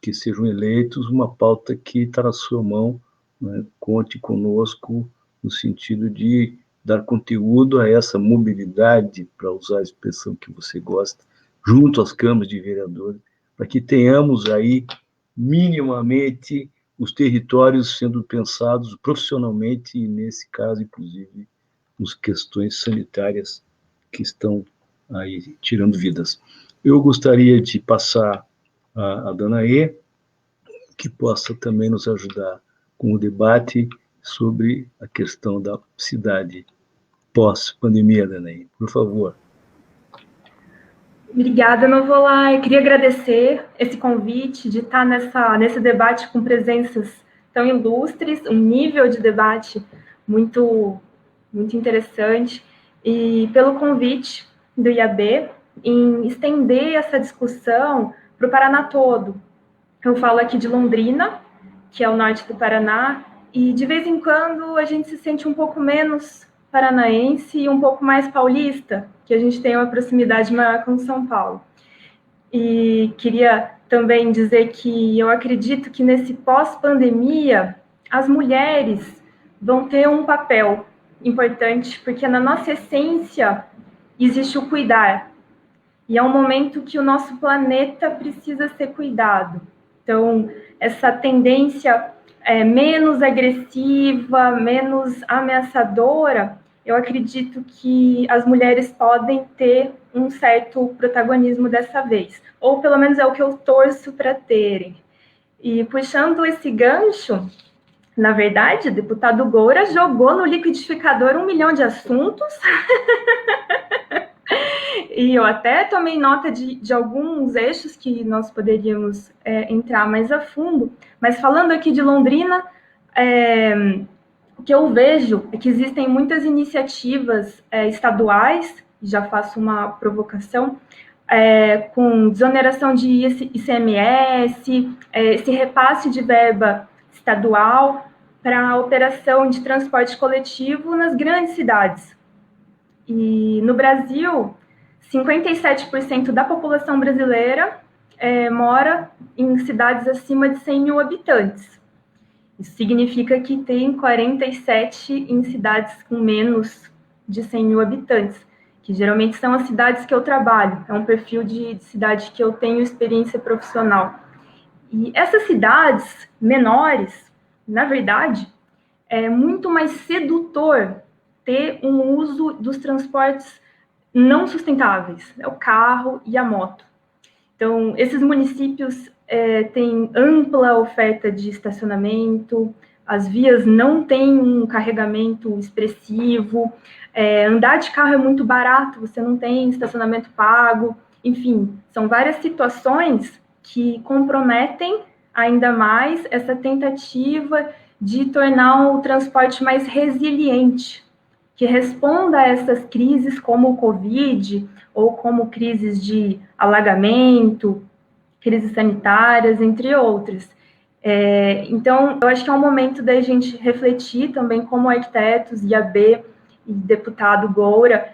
que sejam eleitos, uma pauta que está na sua mão, né, conte conosco no sentido de dar conteúdo a essa mobilidade, para usar a expressão que você gosta, junto às câmaras de vereadores, para que tenhamos aí, minimamente, os territórios sendo pensados profissionalmente, e nesse caso, inclusive, as questões sanitárias que estão aí tirando vidas. Eu gostaria de passar a Danaê, que possa também nos ajudar com o debate sobre a questão da cidade pós-pandemia, Danaê. Por favor.
Obrigada, Novolá. Eu queria agradecer esse convite de estar nesse debate com presenças tão ilustres, um nível de debate muito, muito interessante, e pelo convite do IAB em estender essa discussão para o Paraná todo. Eu falo aqui de Londrina, que é o norte do Paraná, e de vez em quando a gente se sente um pouco menos paranaense e um pouco mais paulista, que a gente tem uma proximidade maior com São Paulo. E queria também dizer que eu acredito que nesse pós-pandemia as mulheres vão ter um papel importante, porque na nossa essência existe o cuidar. E é um momento que o nosso planeta precisa ser cuidado. Então, essa tendência menos agressiva, menos ameaçadora, eu acredito que as mulheres podem ter um certo protagonismo dessa vez. Ou pelo menos é o que eu torço para terem. E puxando esse gancho, na verdade, o deputado Goura jogou no liquidificador 1 milhão de assuntos. E eu até tomei nota de alguns eixos que nós poderíamos entrar mais a fundo. Mas falando aqui de Londrina, o que eu vejo é que existem muitas iniciativas estaduais, já faço uma provocação, com desoneração de ICMS, esse repasse de verba estadual para a operação de transporte coletivo nas grandes cidades. E no Brasil, 57% da população brasileira mora em cidades acima de 100 mil habitantes. Isso significa que tem 47 em cidades com menos de 100 mil habitantes, que geralmente são as cidades que eu trabalho. É um perfil de cidade que eu tenho experiência profissional. E essas cidades menores, na verdade, é muito mais sedutor ter um uso dos transportes não sustentáveis, o carro e a moto. Então, esses municípios têm ampla oferta de estacionamento, as vias não têm um carregamento expressivo, andar de carro é muito barato, você não tem estacionamento pago, enfim, são várias situações que comprometem ainda mais essa tentativa de tornar o transporte mais resiliente, que responda a essas crises como o Covid, ou como crises de alagamento, crises sanitárias, entre outras. Então, eu acho que é um momento da gente refletir também como arquitetos, IAB e deputado Goura,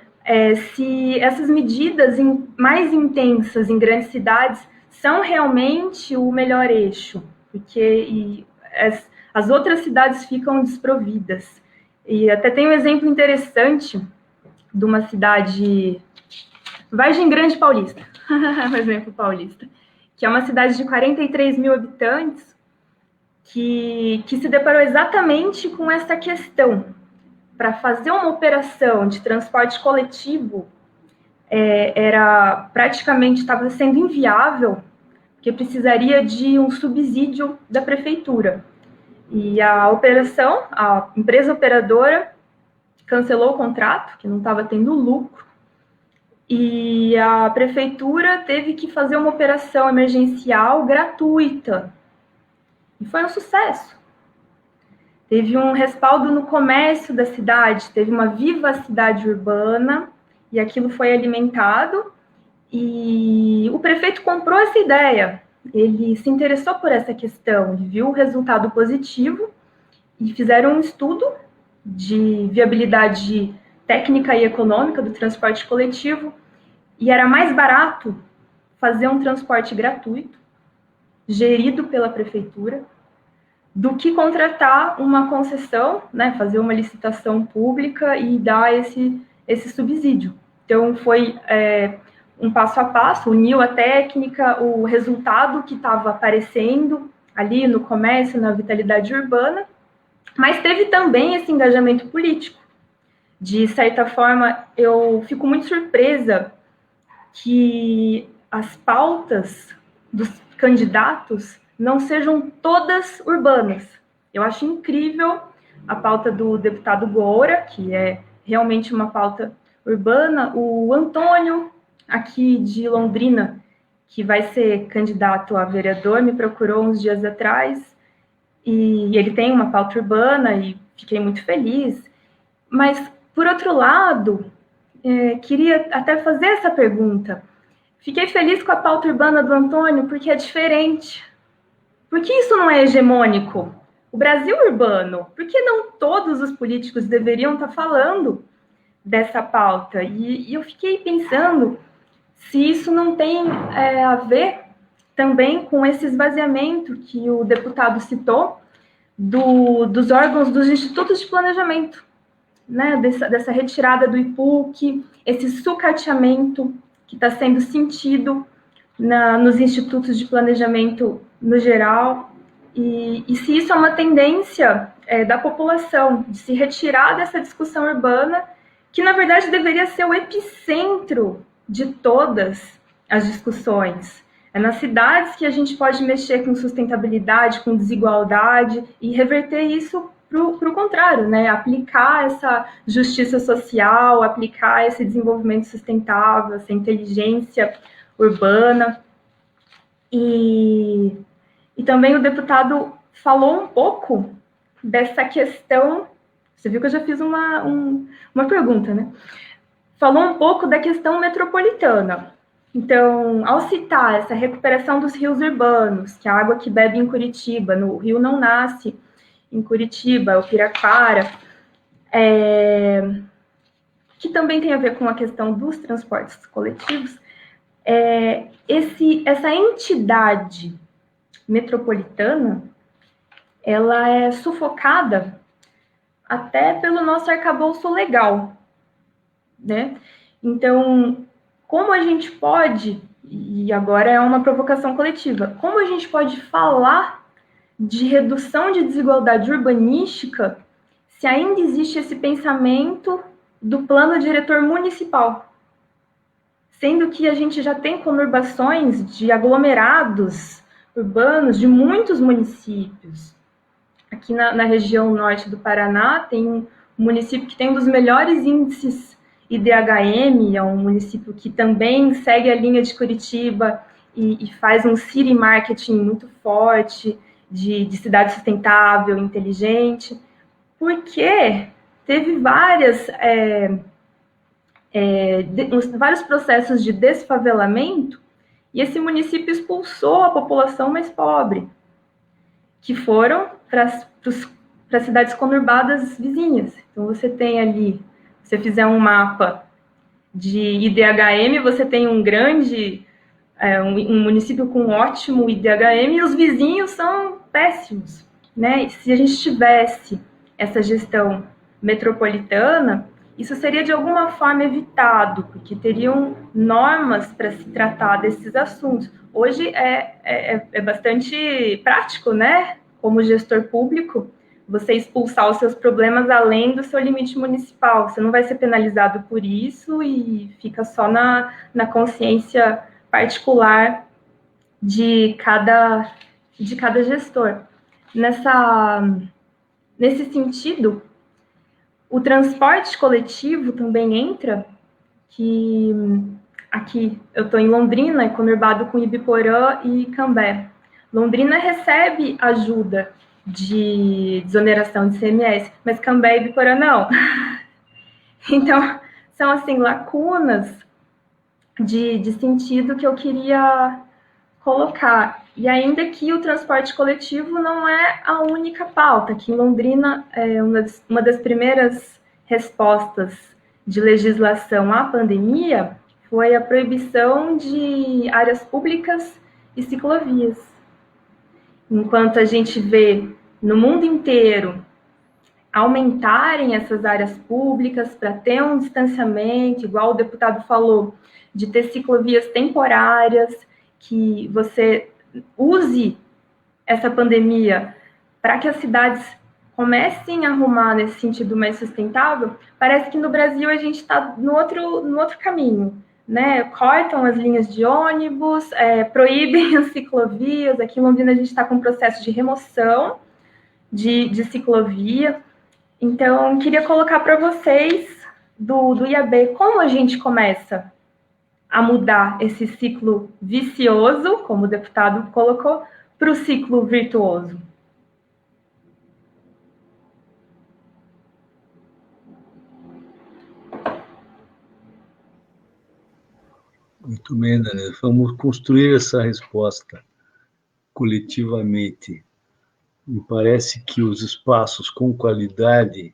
se essas medidas mais intensas em grandes cidades são realmente o melhor eixo, porque as outras cidades ficam desprovidas. E até tem um exemplo interessante de uma cidade, Vargem Grande Paulista, um exemplo paulista, que é uma cidade de 43 mil habitantes, que se deparou exatamente com essa questão. Para fazer uma operação de transporte coletivo, estava sendo inviável, porque precisaria de um subsídio da prefeitura. E a empresa operadora cancelou o contrato, que não estava tendo lucro, e a prefeitura teve que fazer uma operação emergencial gratuita. E foi um sucesso. Teve um respaldo no comércio da cidade, teve uma vivacidade urbana, e aquilo foi alimentado, e o prefeito comprou essa ideia. Ele se interessou por essa questão, ele viu o resultado positivo e fizeram um estudo de viabilidade técnica e econômica do transporte coletivo, e era mais barato fazer um transporte gratuito, gerido pela prefeitura, do que contratar uma concessão, né, fazer uma licitação pública e dar esse subsídio. Então, foi um passo a passo, uniu a técnica, o resultado que estava aparecendo ali no comércio, na vitalidade urbana, mas teve também esse engajamento político. De certa forma, eu fico muito surpresa que as pautas dos candidatos não sejam todas urbanas. Eu acho incrível a pauta do deputado Goura, que é realmente uma pauta urbana, o Antônio, aqui de Londrina, que vai ser candidato a vereador, me procurou uns dias atrás, e ele tem uma pauta urbana, e fiquei muito feliz. Mas, por outro lado, queria até fazer essa pergunta. Fiquei feliz com a pauta urbana do Antônio, porque é diferente. Por que isso não é hegemônico? O Brasil urbano, por que não todos os políticos deveriam estar falando dessa pauta? E eu fiquei pensando se isso não tem a ver também com esse esvaziamento que o deputado citou, dos órgãos dos institutos de planejamento, né, dessa retirada do IPUC, esse sucateamento que está sendo sentido nos institutos de planejamento no geral, e se isso é uma tendência da população, de se retirar dessa discussão urbana, que na verdade deveria ser o epicentro de todas as discussões. É nas cidades que a gente pode mexer com sustentabilidade, com desigualdade, e reverter isso para o contrário, né? Aplicar essa justiça social, aplicar esse desenvolvimento sustentável, essa inteligência urbana. E também o deputado falou um pouco dessa questão, você viu que eu já fiz uma pergunta, né? Falou um pouco da questão metropolitana. Então, ao citar essa recuperação dos rios urbanos, que a água que bebe em Curitiba, no rio não nasce em Curitiba, o Piraquara, que também tem a ver com a questão dos transportes coletivos, essa entidade metropolitana, ela é sufocada até pelo nosso arcabouço legal, né? Então, como a gente pode, e agora é uma provocação coletiva, como a gente pode falar de redução de desigualdade urbanística se ainda existe esse pensamento do plano diretor municipal? Sendo que a gente já tem conurbações de aglomerados urbanos de muitos municípios. Aqui na região norte do Paraná tem um município que tem um dos melhores índices IDHM, é um município que também segue a linha de Curitiba e faz um city marketing muito forte, de cidade sustentável, inteligente, porque teve vários processos de desfavelamento e esse município expulsou a população mais pobre, que foram para as cidades conurbadas vizinhas. Então, você tem ali, se você fizer um mapa de IDHM, você tem um município com um ótimo IDHM e os vizinhos são péssimos, né? E se a gente tivesse essa gestão metropolitana, isso seria de alguma forma evitado, porque teriam normas para se tratar desses assuntos. Hoje é bastante prático, né? Como gestor público, você expulsar os seus problemas além do seu limite municipal. Você não vai ser penalizado por isso e fica só na consciência particular de cada gestor. Nesse sentido, o transporte coletivo também entra, que aqui eu estou em Londrina, conurbado com Ibiporã e Cambé. Londrina recebe ajuda de desoneração de CMS, mas Cambé e Ibiporã não. Então, são assim, lacunas de sentido que eu queria colocar. E ainda que o transporte coletivo não é a única pauta. Aqui em Londrina, uma das primeiras respostas de legislação à pandemia foi a proibição de áreas públicas e ciclovias. Enquanto a gente vê no mundo inteiro aumentarem essas áreas públicas para ter um distanciamento, igual o deputado falou, de ter ciclovias temporárias, que você use essa pandemia para que as cidades comecem a arrumar nesse sentido mais sustentável, parece que no Brasil a gente está no outro caminho, né? Cortam as linhas de ônibus, proíbem as ciclovias. Aqui em Londrina a gente está com um processo de remoção de ciclovia. Então, queria colocar para vocês do IAB como a gente começa a mudar esse ciclo vicioso, como o deputado colocou, para o ciclo virtuoso.
Muito bem, Daniela. Vamos construir essa resposta coletivamente. Me parece que os espaços com qualidade,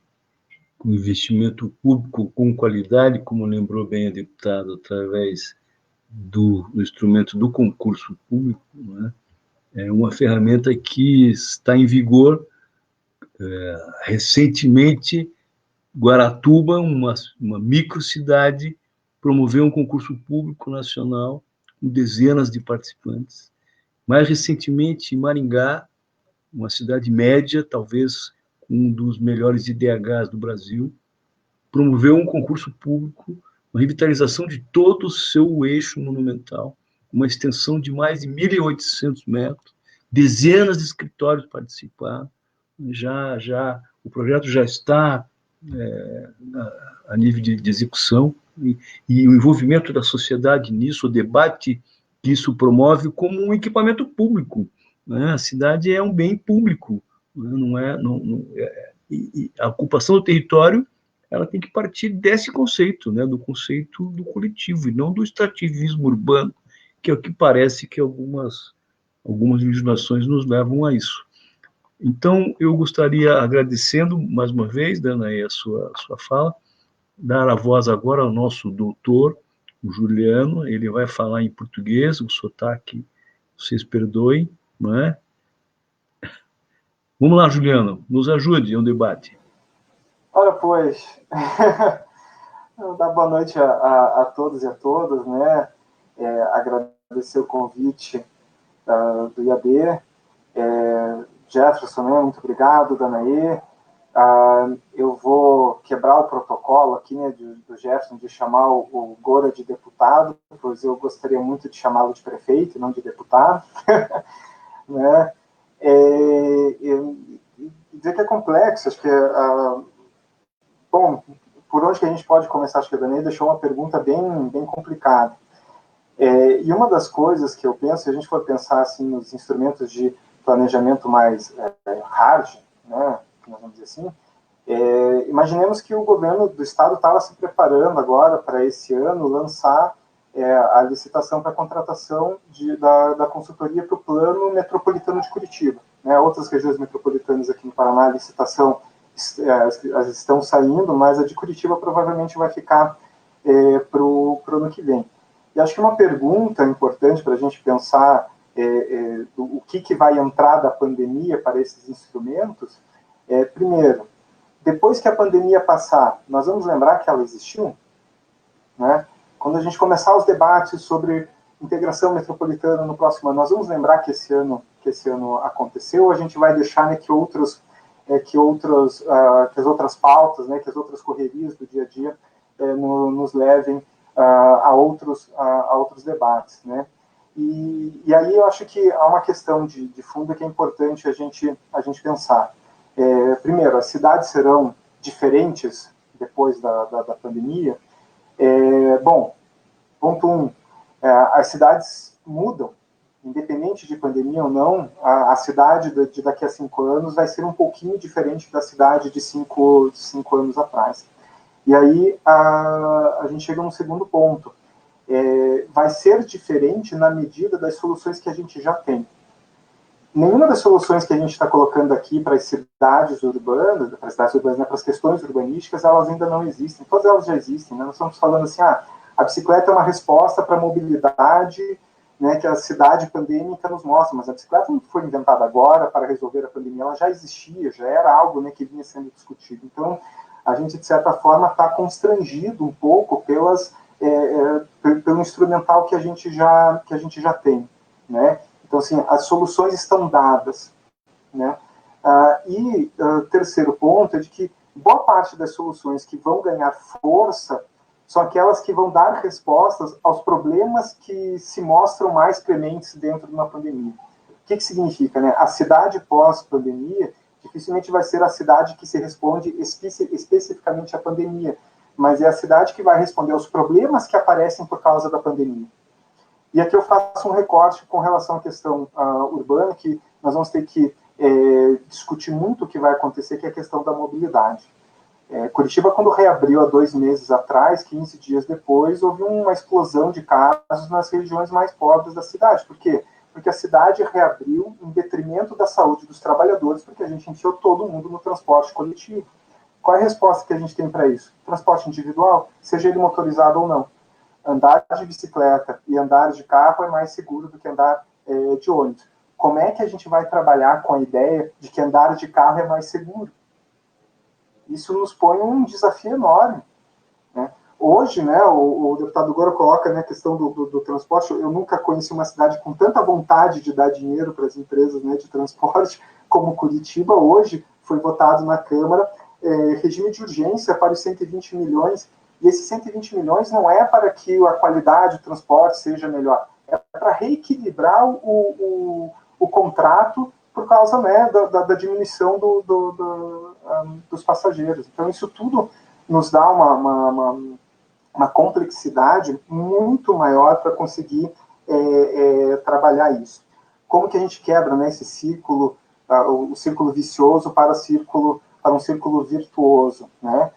com investimento público com qualidade, como lembrou bem a deputada, através do instrumento do concurso público, né? É uma ferramenta que está em vigor Recentemente, Guaratuba, uma microcidade, promoveu um concurso público nacional com dezenas de participantes. Mais recentemente, Maringá, uma cidade média, talvez um dos melhores IDHs do Brasil, promoveu um concurso público, uma revitalização de todo o seu eixo monumental, uma extensão de mais de 1.800 metros, dezenas de escritórios participaram, o projeto já está a nível de execução, e o envolvimento da sociedade nisso, o debate que isso promove como um equipamento público, né? A cidade é um bem público, né? E a ocupação do território, ela tem que partir desse conceito, né? Do conceito do coletivo, e não do extrativismo urbano, que é o que parece que algumas legislações nos levam a isso. Então, eu gostaria, agradecendo mais uma vez, dando aí a sua fala, dar a voz agora ao nosso doutor, o Juliano. Ele vai falar em português, o sotaque, vocês perdoem, não é? Vamos lá, Juliano, nos ajude, é um debate.
Ora, pois, dar boa noite a todos e a todas, né? Agradecer o convite do IAB, Jefferson, né? Muito obrigado, Danaê. Eu vou quebrar o protocolo aqui, né, do Jefferson, de chamar o Gora de deputado, pois eu gostaria muito de chamá-lo de prefeito, não de deputado. Né? Dizer que é complexo, acho que bom, por onde que a gente pode começar? Acho que a Danaê deixou uma pergunta bem complicada. E uma das coisas que eu penso, se a gente for pensar assim, nos instrumentos de planejamento mais hard, né, vamos dizer assim, imaginemos que o governo do estado estava se preparando agora para esse ano lançar a licitação para a contratação da consultoria para o plano metropolitano de Curitiba. Né? Outras regiões metropolitanas aqui no Paraná, a licitação as estão saindo, mas a de Curitiba provavelmente vai ficar para o ano que vem. E acho que uma pergunta importante para a gente pensar o que vai entrar da pandemia para esses instrumentos primeiro, depois que a pandemia passar, nós vamos lembrar que ela existiu? Né? Quando a gente começar os debates sobre integração metropolitana no próximo ano, nós vamos lembrar que esse ano aconteceu, ou a gente vai deixar, né, que as outras pautas, né, que as outras correrias do dia a dia nos levem a outros debates, né? E aí eu acho que há uma questão de fundo que é importante a gente pensar. Primeiro, as cidades serão diferentes depois da pandemia. Bom, ponto 1, as cidades mudam, independente de pandemia ou não. A cidade de daqui a 5 anos vai ser um pouquinho diferente da cidade de 5 anos atrás. E aí a gente chega a um segundo ponto. Vai ser diferente na medida das soluções que a gente já tem. Nenhuma das soluções que a gente está colocando aqui para as cidades urbanas, né, para as questões urbanísticas, elas ainda não existem. Todas elas já existem. Né? Nós estamos falando assim, a bicicleta é uma resposta para a mobilidade, né, que a cidade pandêmica nos mostra, mas a bicicleta não foi inventada agora para resolver a pandemia, ela já existia, já era algo, né, que vinha sendo discutido. Então, a gente, de certa forma, está constrangido um pouco pelo instrumental que a gente já tem, né? Então, assim, as soluções estão dadas, né? Terceiro ponto é de que boa parte das soluções que vão ganhar força são aquelas que vão dar respostas aos problemas que se mostram mais prementes dentro de uma pandemia. O que significa, né? A cidade pós-pandemia dificilmente vai ser a cidade que se responde especificamente à pandemia, mas é a cidade que vai responder aos problemas que aparecem por causa da pandemia. E aqui eu faço um recorte com relação à questão urbana, que nós vamos ter que discutir muito o que vai acontecer, que é a questão da mobilidade. Curitiba, quando reabriu há 2 meses atrás, 15 dias depois, houve uma explosão de casos nas regiões mais pobres da cidade. Por quê? Porque a cidade reabriu em detrimento da saúde dos trabalhadores, porque a gente enfiou todo mundo no transporte coletivo. Qual é a resposta que a gente tem para isso? Transporte individual, seja ele motorizado ou não. Andar de bicicleta e andar de carro é mais seguro do que andar de ônibus. como é que a gente vai trabalhar com a ideia de que andar de carro é mais seguro? Isso nos põe um desafio enorme, né? Hoje, né, o deputado Gora coloca, né, a questão do transporte. Eu nunca conheci uma cidade com tanta vontade de dar dinheiro para as empresas, né, de transporte como Curitiba. Hoje foi votado na Câmara regime de urgência para os 120 milhões, e esses 120 milhões não é para que a qualidade do transporte seja melhor, é para reequilibrar o contrato por causa, né, da diminuição dos passageiros. Então, isso tudo nos dá uma complexidade muito maior para conseguir trabalhar isso. Como que a gente quebra, né, esse círculo, o círculo vicioso para um círculo virtuoso, né?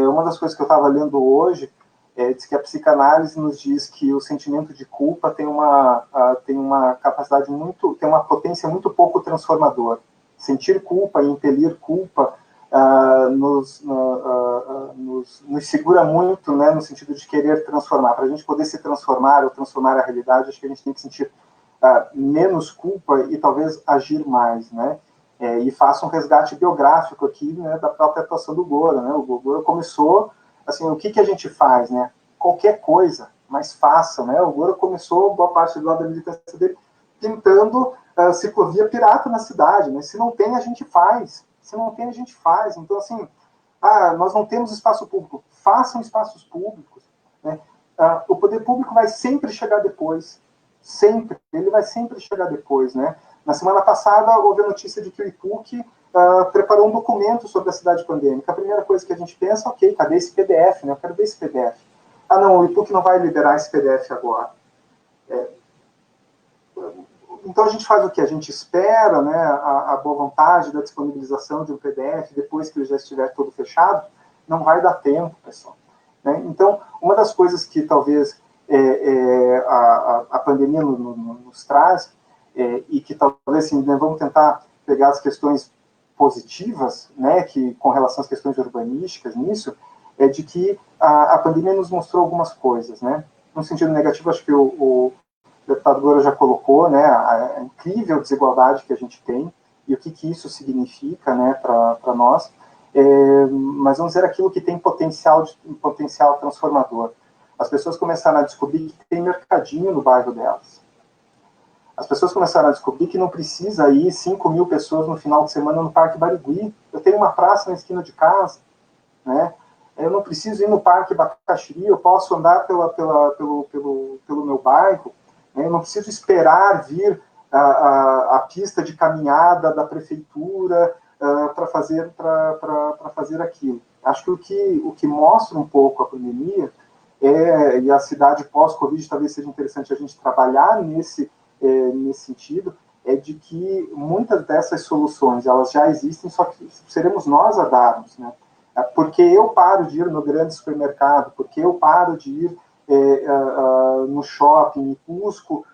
Uma das coisas que eu estava lendo hoje diz que a psicanálise nos diz que o sentimento de culpa tem uma capacidade tem uma potência muito pouco transformadora. Sentir culpa e impelir culpa nos segura muito, né, no sentido de querer transformar. Para a gente poder se transformar ou transformar a realidade, acho que a gente tem que sentir menos culpa e talvez agir mais, né? E faço um resgate biográfico aqui, né, da própria atuação do Gora, né? O Gora começou, assim, o que a gente faz, né? Qualquer coisa, mas faça, né? O Gora começou, boa parte do lado da militância dele, pintando ciclovia pirata na cidade, né? Se não tem, a gente faz. Se não tem, a gente faz. Então, assim, nós não temos espaço público. Façam espaços públicos, né? O poder público vai sempre chegar depois. Sempre. Ele vai sempre chegar depois, né? Na semana passada, houve a notícia de que o IPUC preparou um documento sobre a cidade pandêmica. A primeira coisa que a gente pensa, ok, cadê esse PDF? Né? Eu quero ver esse PDF. Não, o IPUC não vai liberar esse PDF agora. Então a gente faz o quê? A gente espera, né, a boa vontade da disponibilização de um PDF depois que ele já estiver todo fechado. Não vai dar tempo, pessoal, né? Então, uma das coisas que talvez a pandemia nos traz, e que talvez, assim, né, vamos tentar pegar as questões positivas, né, que com relação às questões urbanísticas nisso, é de que a pandemia nos mostrou algumas coisas, né? No sentido negativo, acho que o deputado Gora já colocou, né, a incrível desigualdade que a gente tem e o que isso significa, né, para nós. Mas vamos dizer aquilo que tem potencial transformador. As pessoas começaram a descobrir que tem mercadinho no bairro delas. As pessoas começaram a descobrir que não precisa ir 5.000 pessoas no final de semana no Parque Barigui. Eu tenho uma praça na esquina de casa, né? Eu não preciso ir no Parque Bacaxiri, eu posso andar pelo meu bairro, né? Eu não preciso esperar vir a pista de caminhada da prefeitura para fazer aquilo. Acho que o que mostra um pouco a pandemia, e a cidade pós-Covid talvez seja interessante a gente trabalhar nesse sentido, é de que muitas dessas soluções elas já existem, só que seremos nós a darmos, né? Porque eu paro de ir no grande supermercado, porque eu paro de ir no shopping e busco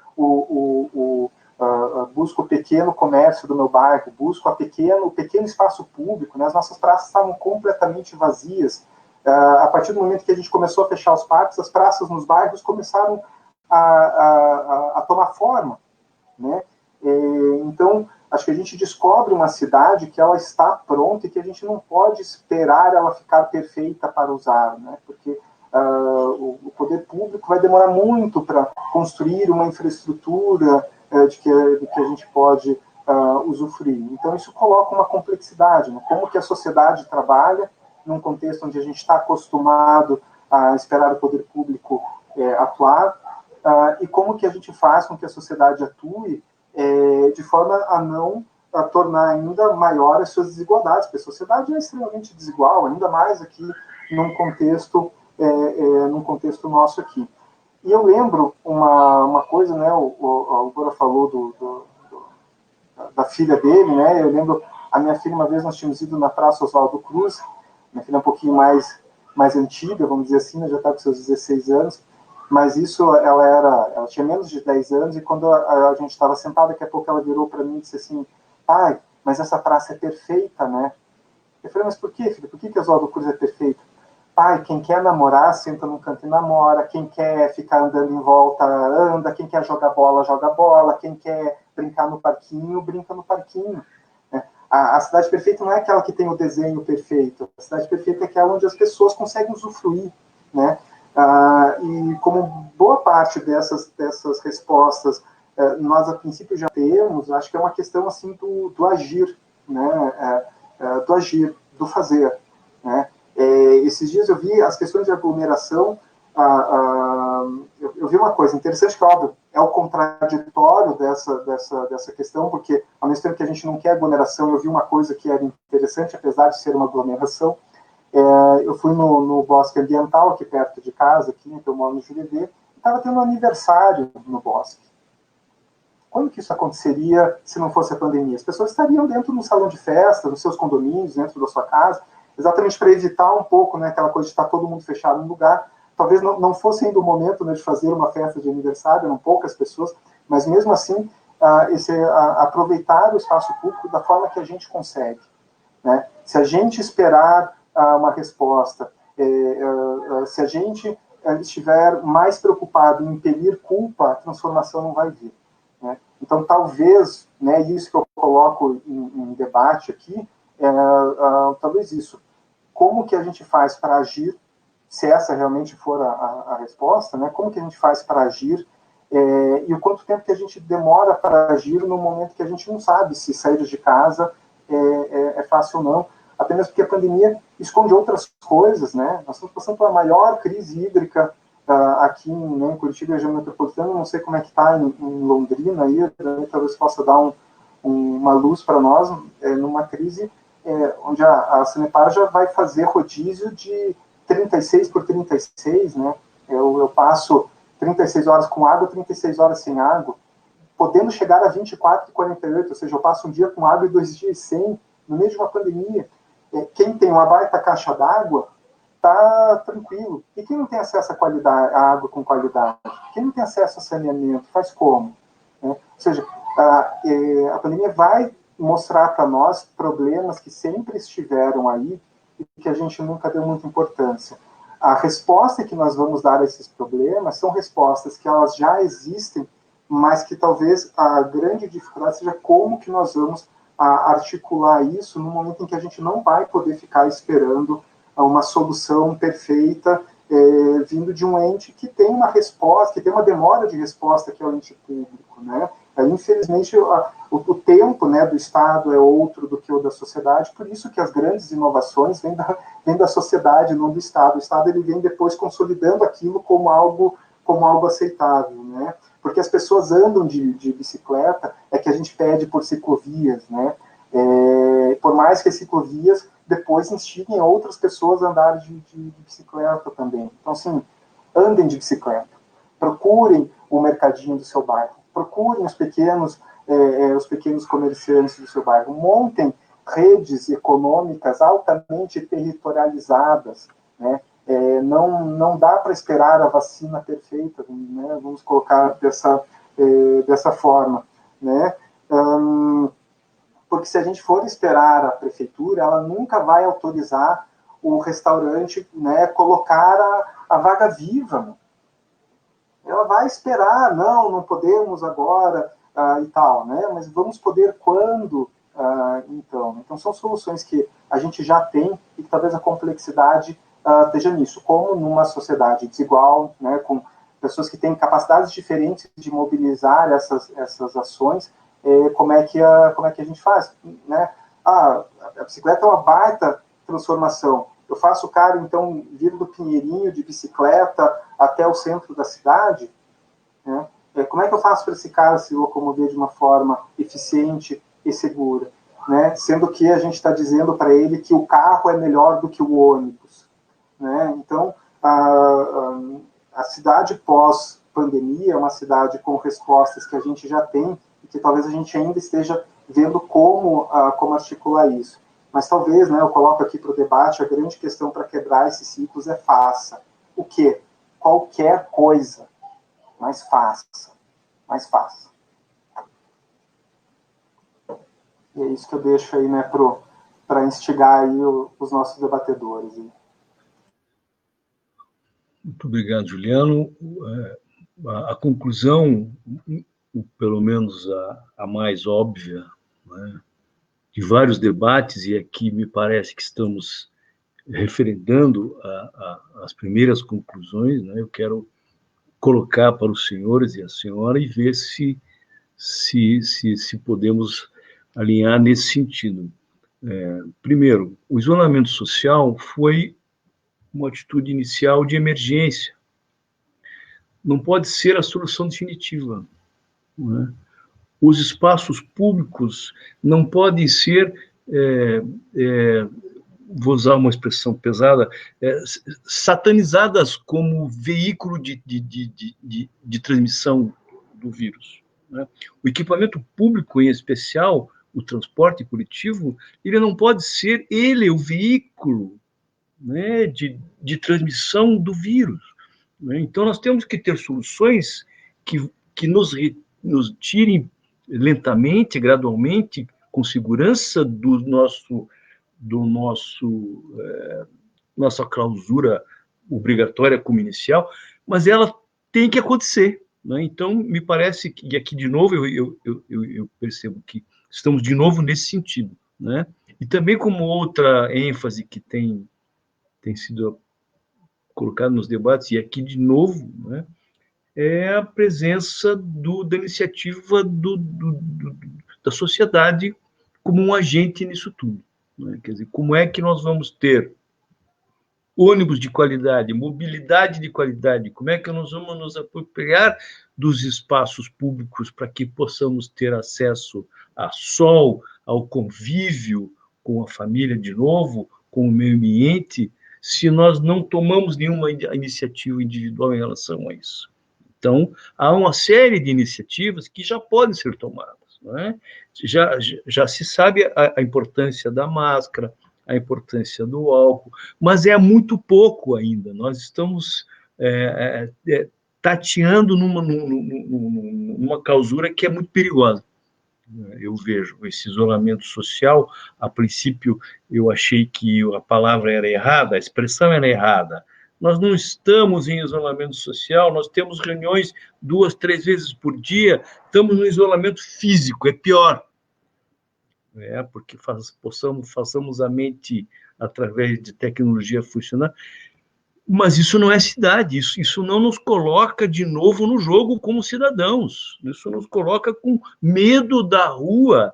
busco o pequeno comércio do meu bairro, busco o pequeno espaço público, né? As nossas praças estavam completamente vazias. A partir do momento que a gente começou a fechar os parques, as praças nos bairros começaram a tomar forma, né? Então, acho que a gente descobre uma cidade que ela está pronta e que a gente não pode esperar ela ficar perfeita para usar, né? Porque o poder público vai demorar muito para construir uma infraestrutura de que a gente pode usufruir. Então, isso coloca uma complexidade, né? Como que a sociedade trabalha num contexto onde a gente está acostumado a esperar o poder público atuar, e como que a gente faz com que a sociedade atue de forma a não tornar ainda maior as suas desigualdades, porque a sociedade é extremamente desigual, ainda mais aqui num contexto nosso aqui. E eu lembro uma coisa, né, o Gora falou da filha dele, né? Eu lembro, a minha filha, uma vez nós tínhamos ido na Praça Oswaldo Cruz, minha filha é um pouquinho mais antiga, vamos dizer assim, né, já está com seus 16 anos, mas isso, ela tinha menos de 10 anos, e quando a gente estava sentado, daqui a pouco ela virou para mim e disse assim: pai, mas essa praça é perfeita, né? Eu falei: mas por quê, filha? Por que Oswaldo Cruz é perfeita? Pai, quem quer namorar, senta num canto e namora, quem quer ficar andando em volta, anda, quem quer jogar bola, joga bola, quem quer brincar no parquinho, brinca no parquinho. Né? A cidade perfeita não é aquela que tem o desenho perfeito. A cidade perfeita é aquela onde as pessoas conseguem usufruir, né? E como boa parte dessas respostas nós, a princípio, já temos, acho que é uma questão assim do agir, né? Do agir, do fazer. Né? Esses dias eu vi as questões de aglomeração, eu vi uma coisa interessante, que, óbvio, é o contraditório dessa questão, porque, ao mesmo tempo que a gente não quer aglomeração, eu vi uma coisa que era interessante, apesar de ser uma aglomeração. Eu fui no Bosque Ambiental, aqui perto de casa, aqui, então eu moro no Jurerê, e estava tendo um aniversário no bosque. Quando que isso aconteceria se não fosse a pandemia? As pessoas estariam dentro de um salão de festa, nos seus condomínios, dentro da sua casa, exatamente para evitar um pouco, né, aquela coisa de estar todo mundo fechado no lugar. Talvez não fosse ainda o momento, né, de fazer uma festa de aniversário, eram poucas pessoas, mas mesmo assim, aproveitar o espaço público da forma que a gente consegue. Né? Se a gente esperar uma resposta, se a gente estiver mais preocupado em impelir culpa, a transformação não vai vir. Né? Então, talvez, né, isso que eu coloco em debate aqui, talvez isso. Como que a gente faz para agir, se essa realmente for a resposta, né? Como que a gente faz para agir, e o quanto tempo que a gente demora para agir no momento que a gente não sabe se sair de casa é fácil ou não, apenas porque a pandemia esconde outras coisas, né? Nós estamos passando pela maior crise hídrica aqui em Curitiba, região metropolitana, não sei como é que está em Londrina, aí, talvez possa dar uma luz para nós, numa crise onde a Sanepar já vai fazer rodízio de 36 por 36, né? Eu passo 36 horas com água, 36 horas sem água, podendo chegar a 24 e 48, ou seja, eu passo um dia com água e 2 dias sem, no meio de uma pandemia. Quem tem uma baita caixa d'água está tranquilo. E quem não tem acesso à água com qualidade? Quem não tem acesso a saneamento, faz como? Ou seja, a pandemia vai mostrar para nós problemas que sempre estiveram aí e que a gente nunca deu muita importância. A resposta que nós vamos dar a esses problemas são respostas que elas já existem, mas que talvez a grande dificuldade seja como que nós vamos articular isso no momento em que a gente não vai poder ficar esperando uma solução perfeita vindo de um ente que tem uma resposta, que tem uma demora de resposta, que é o ente público, né? Infelizmente, o tempo, né, do Estado é outro do que o da sociedade, por isso que as grandes inovações vêm da sociedade, não do Estado. O Estado ele vem depois consolidando aquilo como algo aceitável, né? Porque as pessoas andam de bicicleta, é que a gente pede por ciclovias, né? Por mais que as ciclovias depois instiguem outras pessoas a andarem de bicicleta também. Então, assim, andem de bicicleta, procurem o mercadinho do seu bairro, procurem os pequenos comerciantes do seu bairro, montem redes econômicas altamente territorializadas, né? Não dá para esperar a vacina perfeita, né? Vamos colocar dessa forma, né? Porque se a gente for esperar a prefeitura, ela nunca vai autorizar o restaurante, né, colocar a vaga viva. Né? Ela vai esperar, não podemos agora e tal, né? Mas vamos poder quando, então. Então são soluções que a gente já tem e que talvez a complexidade esteja nisso, como numa sociedade desigual, né, com pessoas que têm capacidades diferentes de mobilizar essas ações. Como é que a gente faz, né? A bicicleta é uma baita transformação. Eu faço o cara, então, vir do Pinheirinho de bicicleta até o centro da cidade, né? Como é que eu faço para esse cara se locomover de uma forma eficiente e segura, né? Sendo que a gente está dizendo para ele que o carro é melhor do que o ônibus, né? Então, a cidade pós-pandemia é uma cidade com respostas que a gente já tem e que talvez a gente ainda esteja vendo como articular isso. Mas talvez, né, eu coloco aqui para o debate, a grande questão para quebrar esses ciclos é faça. O quê? Qualquer coisa, mas faça. Mas faça. E é isso que eu deixo aí, né, para instigar aí os nossos debatedores.
Muito obrigado, Juliano. A conclusão pelo menos a mais óbvia, né, de vários debates, e aqui me parece que estamos referendando as primeiras conclusões, né, eu quero colocar para os senhores e a senhora e ver se podemos alinhar nesse sentido. Primeiro, o isolamento social foi uma atitude inicial de emergência. Não pode ser a solução definitiva, né? Os espaços públicos não podem ser, vou usar uma expressão pesada, satanizadas como veículo de transmissão do vírus, né? O equipamento público, em especial o transporte coletivo, ele não pode ser o veículo, né, de transmissão do vírus, né? Então, nós temos que ter soluções que nos tirem lentamente, gradualmente, com segurança nossa clausura obrigatória como inicial, mas ela tem que acontecer, né? Então, me parece que, e aqui de novo eu percebo que estamos de novo nesse sentido, né? E também como outra ênfase que tem sido colocada nos debates, e aqui de novo, né, é a presença da iniciativa da sociedade como um agente nisso tudo, né? Quer dizer, como é que nós vamos ter ônibus de qualidade, mobilidade de qualidade, como é que nós vamos nos apropriar dos espaços públicos para que possamos ter acesso a sol, ao convívio com a família de novo, com o meio ambiente, se nós não tomamos nenhuma iniciativa individual em relação a isso. Então, há uma série de iniciativas que já podem ser tomadas, né? Já se sabe a importância da máscara, a importância do álcool, mas é muito pouco ainda. Nós estamos tateando numa clausura que é muito perigosa. Eu vejo esse isolamento social, a princípio eu achei que a palavra era errada, a expressão era errada. Nós não estamos em isolamento social, nós temos reuniões 2, 3 vezes por dia, estamos no isolamento físico, é pior. Porque façamos a mente através de tecnologia funcionar. Mas isso não é cidade, isso não nos coloca de novo no jogo como cidadãos, isso nos coloca com medo da rua.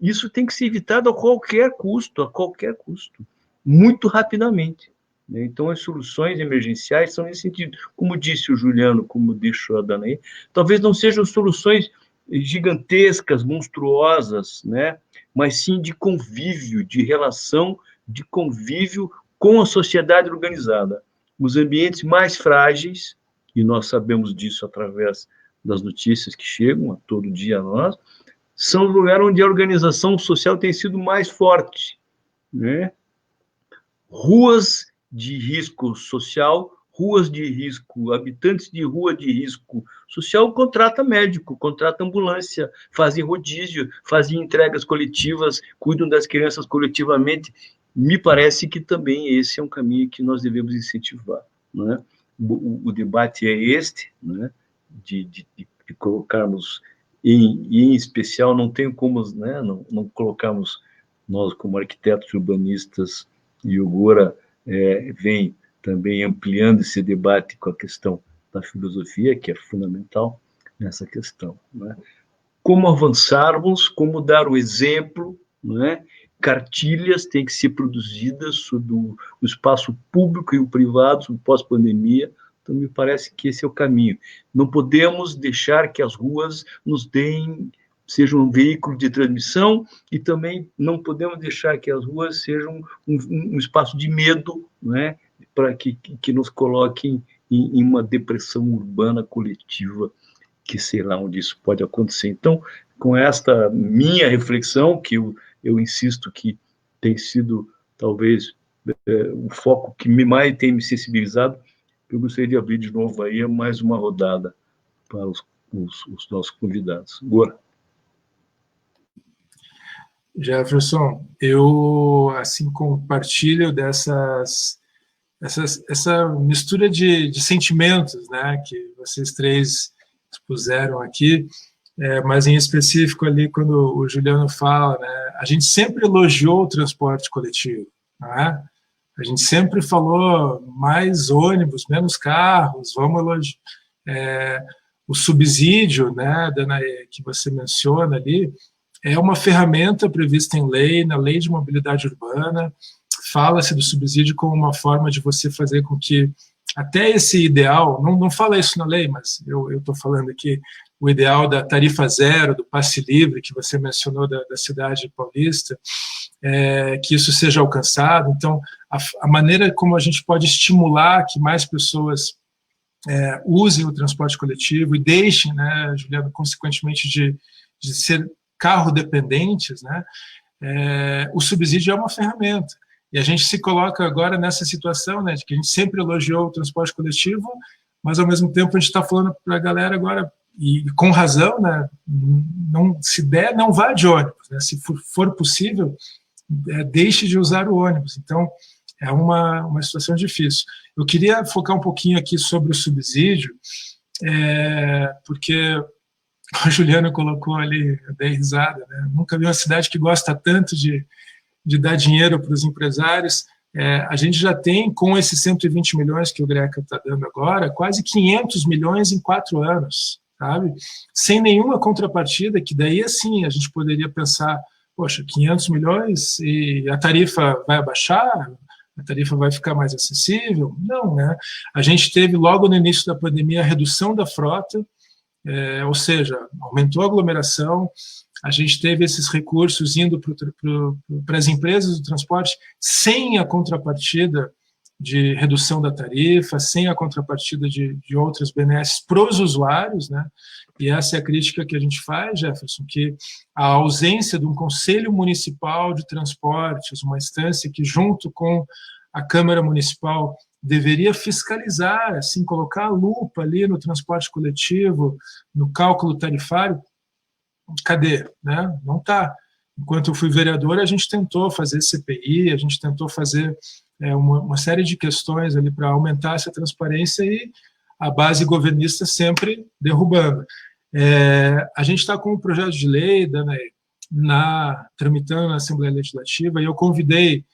Isso tem que ser evitado a qualquer custo, muito rapidamente. Então, as soluções emergenciais são nesse sentido. Como disse o Juliano, como disse a Danaí, talvez não sejam soluções gigantescas, monstruosas, né? Mas sim de convívio, de relação, de convívio com a sociedade organizada. Os ambientes mais frágeis, e nós sabemos disso através das notícias que chegam a todo dia a nós, são os lugares onde a organização social tem sido mais forte, né? Ruas de risco social, ruas de risco, habitantes de rua de risco social, contrata médico, contrata ambulância, fazem rodízio, fazem entregas coletivas, cuidam das crianças coletivamente. Me parece que também esse é um caminho que nós devemos incentivar, né? O debate é este, né? de colocarmos, em especial, não tem como, né? não colocarmos nós como arquitetos urbanistas, e o Gora vem também ampliando esse debate com a questão da filosofia, que é fundamental nessa questão, né? Como avançarmos, como dar o exemplo, né? Cartilhas têm que ser produzidas sobre o espaço público e o privado, sobre pós-pandemia. Então, me parece que esse é o caminho. Não podemos deixar que as ruas sejam um veículo de transmissão, e também não podemos deixar que as ruas sejam um espaço de medo, né? Para que nos coloquem em uma depressão urbana coletiva, que sei lá onde isso pode acontecer. Então, com esta minha reflexão, que eu insisto que tem sido, talvez, o foco que mais tem me sensibilizado, eu gostaria de abrir de novo aí mais uma rodada para os nossos convidados. Agora.
Jefferson, eu assim compartilho essa mistura de sentimentos, né, que vocês três expuseram aqui, mas em específico ali, quando o Juliano fala, né, a gente sempre elogiou o transporte coletivo, não é? A gente sempre falou mais ônibus, menos carros, vamos elogiar. O subsídio, né, Danae, que você menciona ali, é uma ferramenta prevista em lei, na Lei de Mobilidade Urbana. Fala-se do subsídio como uma forma de você fazer com que até esse ideal, não fala isso na lei, mas eu estou falando aqui, o ideal da tarifa zero, do passe livre, que você mencionou da cidade paulista, que isso seja alcançado. Então, a maneira como a gente pode estimular que mais pessoas usem o transporte coletivo e deixem, né, Juliano, consequentemente de ser carro dependentes, né, o subsídio é uma ferramenta. E a gente se coloca agora nessa situação, né, de que a gente sempre elogiou o transporte coletivo, mas ao mesmo tempo a gente está falando para a galera agora, e com razão, né, se der, não vá de ônibus, né, se for possível, deixe de usar o ônibus. Então, é uma situação difícil. Eu queria focar um pouquinho aqui sobre o subsídio, porque o Juliano colocou ali, eu dei risada, né? Nunca vi uma cidade que gosta tanto de dar dinheiro para os empresários. A gente já tem, com esses 120 milhões que o Greca está dando agora, quase 500 milhões em 4 anos, sabe? Sem nenhuma contrapartida, que daí, assim, a gente poderia pensar, poxa, 500 milhões e a tarifa vai abaixar? A tarifa vai ficar mais acessível? Não, né? A gente teve, logo no início da pandemia, a redução da frota, ou seja, aumentou a aglomeração, a gente teve esses recursos indo para as empresas do transporte sem a contrapartida de redução da tarifa, sem a contrapartida de outras benesses para os usuários, né? E essa é a crítica que a gente faz, Jefferson, que a ausência de um Conselho Municipal de Transportes, uma instância que, junto com a Câmara Municipal, deveria fiscalizar, assim, colocar a lupa ali no transporte coletivo, no cálculo tarifário. Cadê? Né? Não está. Enquanto eu fui vereador, a gente tentou fazer CPI, a gente tentou fazer uma série de questões ali para aumentar essa transparência e a base governista sempre derrubando. A gente está com um projeto de lei, Danae, tramitando na Assembleia Legislativa, e eu convidei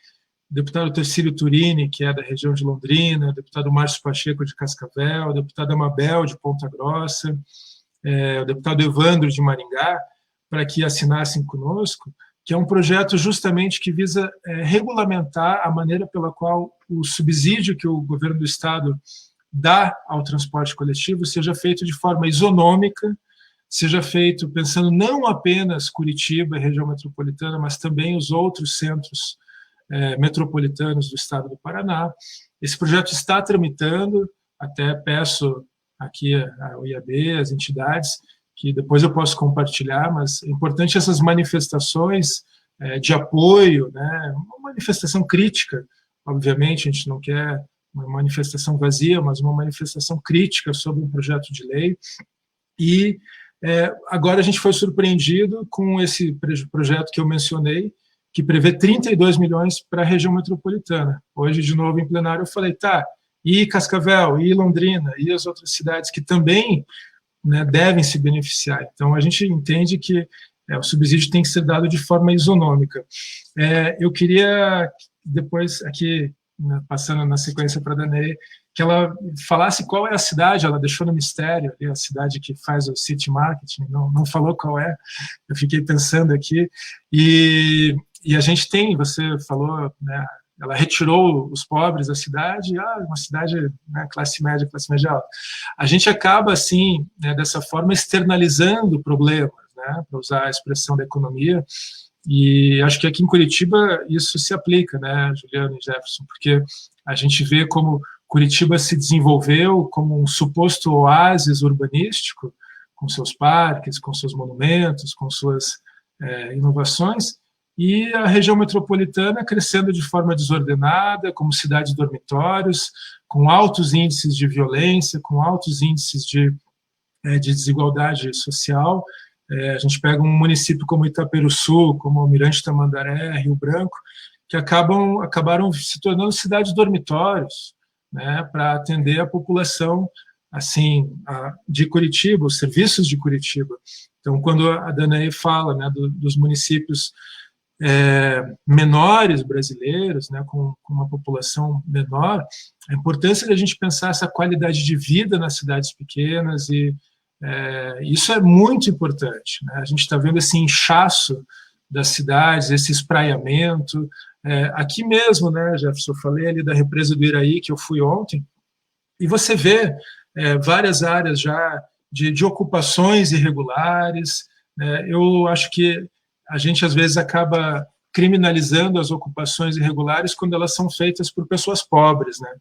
o deputado Tercílio Turini, que é da região de Londrina, o deputado Márcio Pacheco de Cascavel, o deputado Amabel de Ponta Grossa, o deputado Evandro de Maringá, para que assinassem conosco, que é um projeto justamente que visa regulamentar a maneira pela qual o subsídio que o governo do Estado dá ao transporte coletivo seja feito de forma isonômica, seja feito pensando não apenas Curitiba e região metropolitana, mas também os outros centros metropolitanos do Estado do Paraná. Esse projeto está tramitando, até peço aqui ao IAB, as entidades, que depois eu posso compartilhar, mas é importante essas manifestações de apoio, né? Uma manifestação crítica, obviamente, a gente não quer uma manifestação vazia, mas uma manifestação crítica sobre um projeto de lei. E agora a gente foi surpreendido com esse projeto que eu mencionei, que prevê 32 milhões para a região metropolitana. Hoje, de novo, em plenário, eu falei, tá, e Cascavel, e Londrina, e as outras cidades que também, né, devem se beneficiar. Então, a gente entende que o subsídio tem que ser dado de forma isonômica. Eu queria, depois, aqui, né, passando na sequência para a Danae, que ela falasse qual é a cidade, ela deixou no mistério, a cidade que faz o city marketing, não falou qual é, eu fiquei pensando aqui, e a gente tem, você falou, né, ela retirou os pobres da cidade, uma cidade, né, classe média alta. A gente acaba, assim, né, dessa forma, externalizando problemas, né, para usar a expressão da economia, e acho que aqui em Curitiba isso se aplica, né, Juliano e Jefferson, porque a gente vê como Curitiba se desenvolveu como um suposto oásis urbanístico, com seus parques, com seus monumentos, com suas inovações, e a região metropolitana crescendo de forma desordenada, como cidades dormitórios, com altos índices de violência, com altos índices de desigualdade social. A gente pega um município como Itaperuçu, como Almirante Tamandaré, Rio Branco, que acabaram se tornando cidades dormitórios, né, para atender a população assim, de Curitiba, os serviços de Curitiba. Então, quando a Danae fala, né, dos municípios menores brasileiros, né, com uma população menor, a importância da gente pensar essa qualidade de vida nas cidades pequenas, e isso é muito importante, né? A gente está vendo esse inchaço das cidades, esse espraiamento. Aqui mesmo, né, Jefferson, eu falei ali da represa do Iraí, que eu fui ontem, e você vê várias áreas já de ocupações irregulares. Eu acho que a gente, às vezes, acaba criminalizando as ocupações irregulares quando elas são feitas por pessoas pobres, né?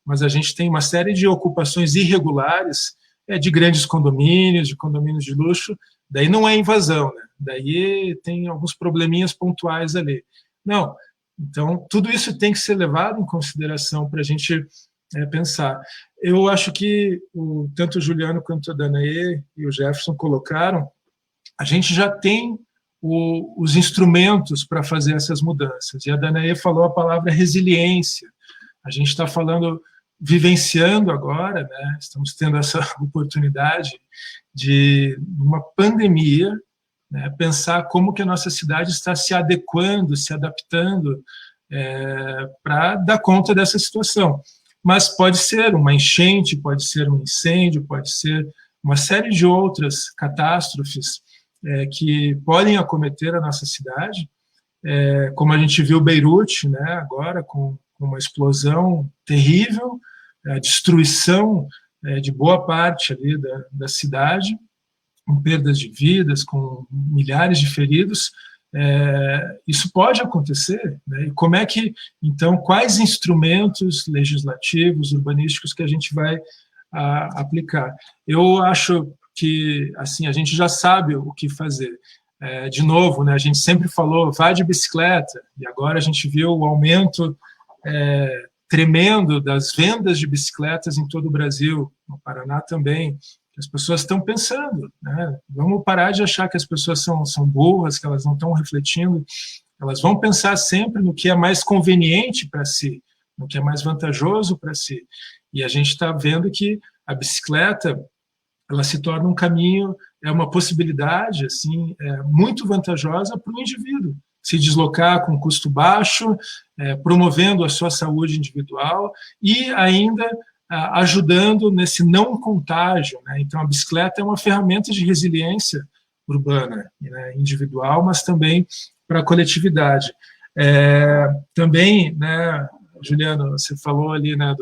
Mas a gente tem uma série de ocupações irregulares de grandes condomínios, de condomínios de luxo, daí não é invasão, né? Daí tem alguns probleminhas pontuais ali. Não, então tudo isso tem que ser levado em consideração para a gente pensar. Eu acho que tanto o Juliano quanto a Danae e o Jefferson colocaram, a gente já tem os instrumentos para fazer essas mudanças. E a Danae falou a palavra resiliência. A gente está vivenciando agora, né, estamos tendo essa oportunidade de, numa pandemia, né, pensar como que a nossa cidade está se adequando, se adaptando para dar conta dessa situação. Mas pode ser uma enchente, pode ser um incêndio, pode ser uma série de outras catástrofes que podem acometer a nossa cidade, como a gente viu Beirute, né, agora, com uma explosão terrível, a destruição de boa parte ali da cidade, com perdas de vidas, com milhares de feridos. Isso pode acontecer, né? E como é que, então, quais instrumentos legislativos, urbanísticos que a gente vai aplicar? Eu acho que, assim, a gente já sabe o que fazer. De novo, né, a gente sempre falou, vá de bicicleta, e agora a gente viu o aumento tremendo das vendas de bicicletas em todo o Brasil, no Paraná também. As pessoas estão pensando, né? Vamos parar de achar que as pessoas são burras, que elas não estão refletindo. Elas vão pensar sempre no que é mais conveniente para si, no que é mais vantajoso para si. E a gente está vendo que a bicicleta, ela se torna um caminho, uma possibilidade assim, muito vantajosa para o indivíduo se deslocar com custo baixo, promovendo a sua saúde individual e ainda ajudando nesse não contágio, né? Então, a bicicleta é uma ferramenta de resiliência urbana, né, individual, mas também para a coletividade. Também, né, Juliano, você falou ali, né,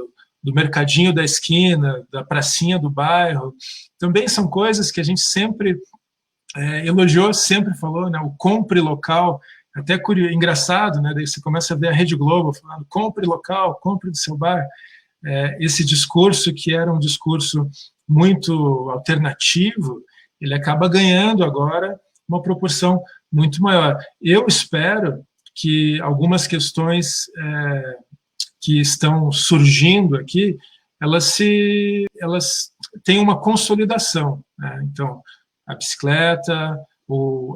do mercadinho da esquina, da pracinha do bairro, também são coisas que a gente sempre elogiou, sempre falou, né, o compre local, até engraçado, né, daí você começa a ver a Rede Globo falando, compre local, compre do seu bairro. Esse discurso, que era um discurso muito alternativo, ele acaba ganhando agora uma proporção muito maior. Eu espero que algumas questões que estão surgindo aqui, elas tenham uma consolidação, né? Então, a bicicleta,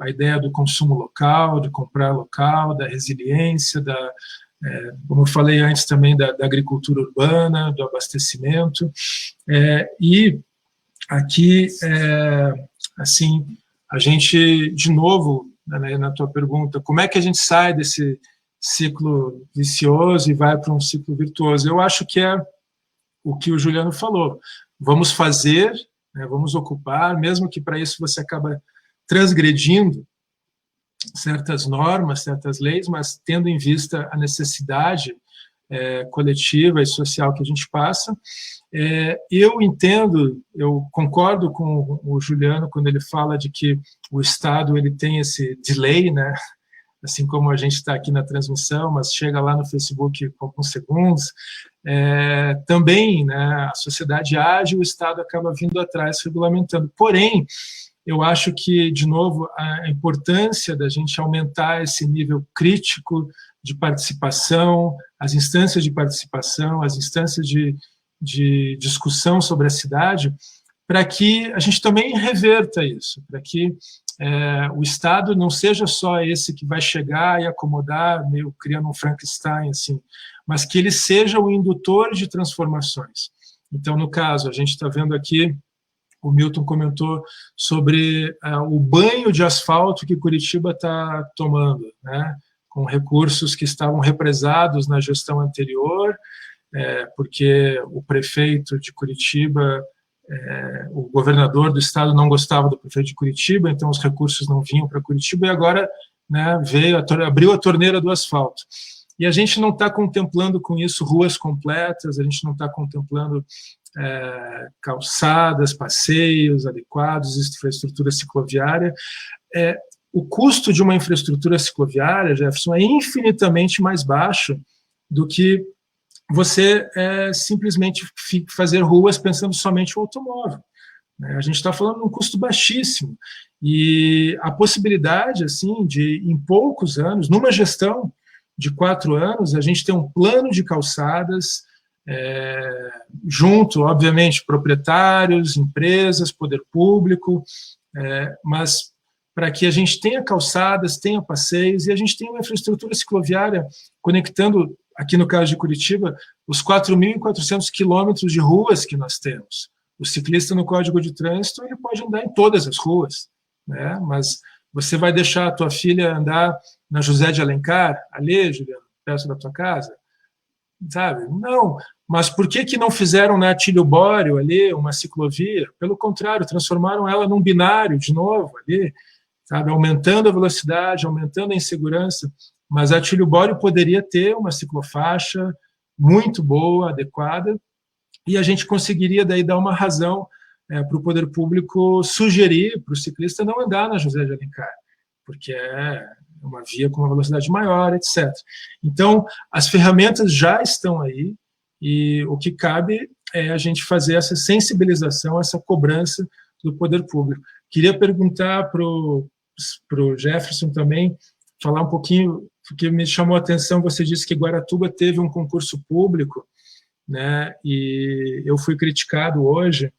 a ideia do consumo local, de comprar local, da resiliência, como eu falei antes também, da agricultura urbana, do abastecimento. E aqui, assim, a gente, de novo, né, na tua pergunta, como é que a gente sai desse ciclo vicioso e vai para um ciclo virtuoso? Eu acho que é o que o Juliano falou. Vamos fazer, né, vamos ocupar, mesmo que para isso você acaba transgredindo certas normas, certas leis, mas tendo em vista a necessidade coletiva e social que a gente passa. Eu entendo, eu concordo com o Juliano quando ele fala de que o Estado ele tem esse delay, né? Assim como a gente está aqui na transmissão, mas chega lá no Facebook com alguns segundos. Também, né, a sociedade age, o Estado acaba vindo atrás, regulamentando. Porém, eu acho que, de novo, a importância da gente aumentar esse nível crítico de participação, as instâncias de participação, as instâncias de discussão sobre a cidade, para que a gente também reverta isso, para que o Estado não seja só esse que vai chegar e acomodar, meio criando um Frankenstein, assim, mas que ele seja o indutor de transformações. Então, no caso, a gente está vendo aqui, o Milton comentou sobre o banho de asfalto que Curitiba está tomando, né, com recursos que estavam represados na gestão anterior, porque o prefeito de Curitiba, o governador do estado não gostava do prefeito de Curitiba, então os recursos não vinham para Curitiba, e agora, né, abriu a torneira do asfalto. E a gente não está contemplando com isso ruas completas, a gente não está contemplando calçadas, passeios adequados, infraestrutura cicloviária. O custo de uma infraestrutura cicloviária, Jefferson, é infinitamente mais baixo do que você simplesmente fazer ruas pensando somente no automóvel. A gente está falando de um custo baixíssimo. E a possibilidade, assim, de, em poucos anos, numa gestão de 4 anos, a gente ter um plano de calçadas, junto, obviamente, proprietários, empresas, poder público, mas para que a gente tenha calçadas, tenha passeios, e a gente tenha uma infraestrutura cicloviária conectando, aqui no caso de Curitiba, os 4.400 quilômetros de ruas que nós temos. O ciclista, no Código de Trânsito, ele pode andar em todas as ruas, né? Mas você vai deixar a tua filha andar na José de Alencar, ali, Juliano, perto da tua casa? Sabe? Não. Mas por que não fizeram na Atílio Bório ali uma ciclovia? Pelo contrário, transformaram ela num binário de novo ali, sabe? Aumentando a velocidade, aumentando a insegurança. Mas a Atílio Bório poderia ter uma ciclofaixa muito boa, adequada, e a gente conseguiria daí dar uma razão para o poder público sugerir para o ciclista não andar na José de Alencar, porque é uma via com uma velocidade maior, etc. Então, as ferramentas já estão aí, e o que cabe é a gente fazer essa sensibilização, essa cobrança do poder público. Queria perguntar para o Jefferson também, falar um pouquinho, porque me chamou a atenção, você disse que Guaratuba teve um concurso público, né, e eu fui criticado hoje,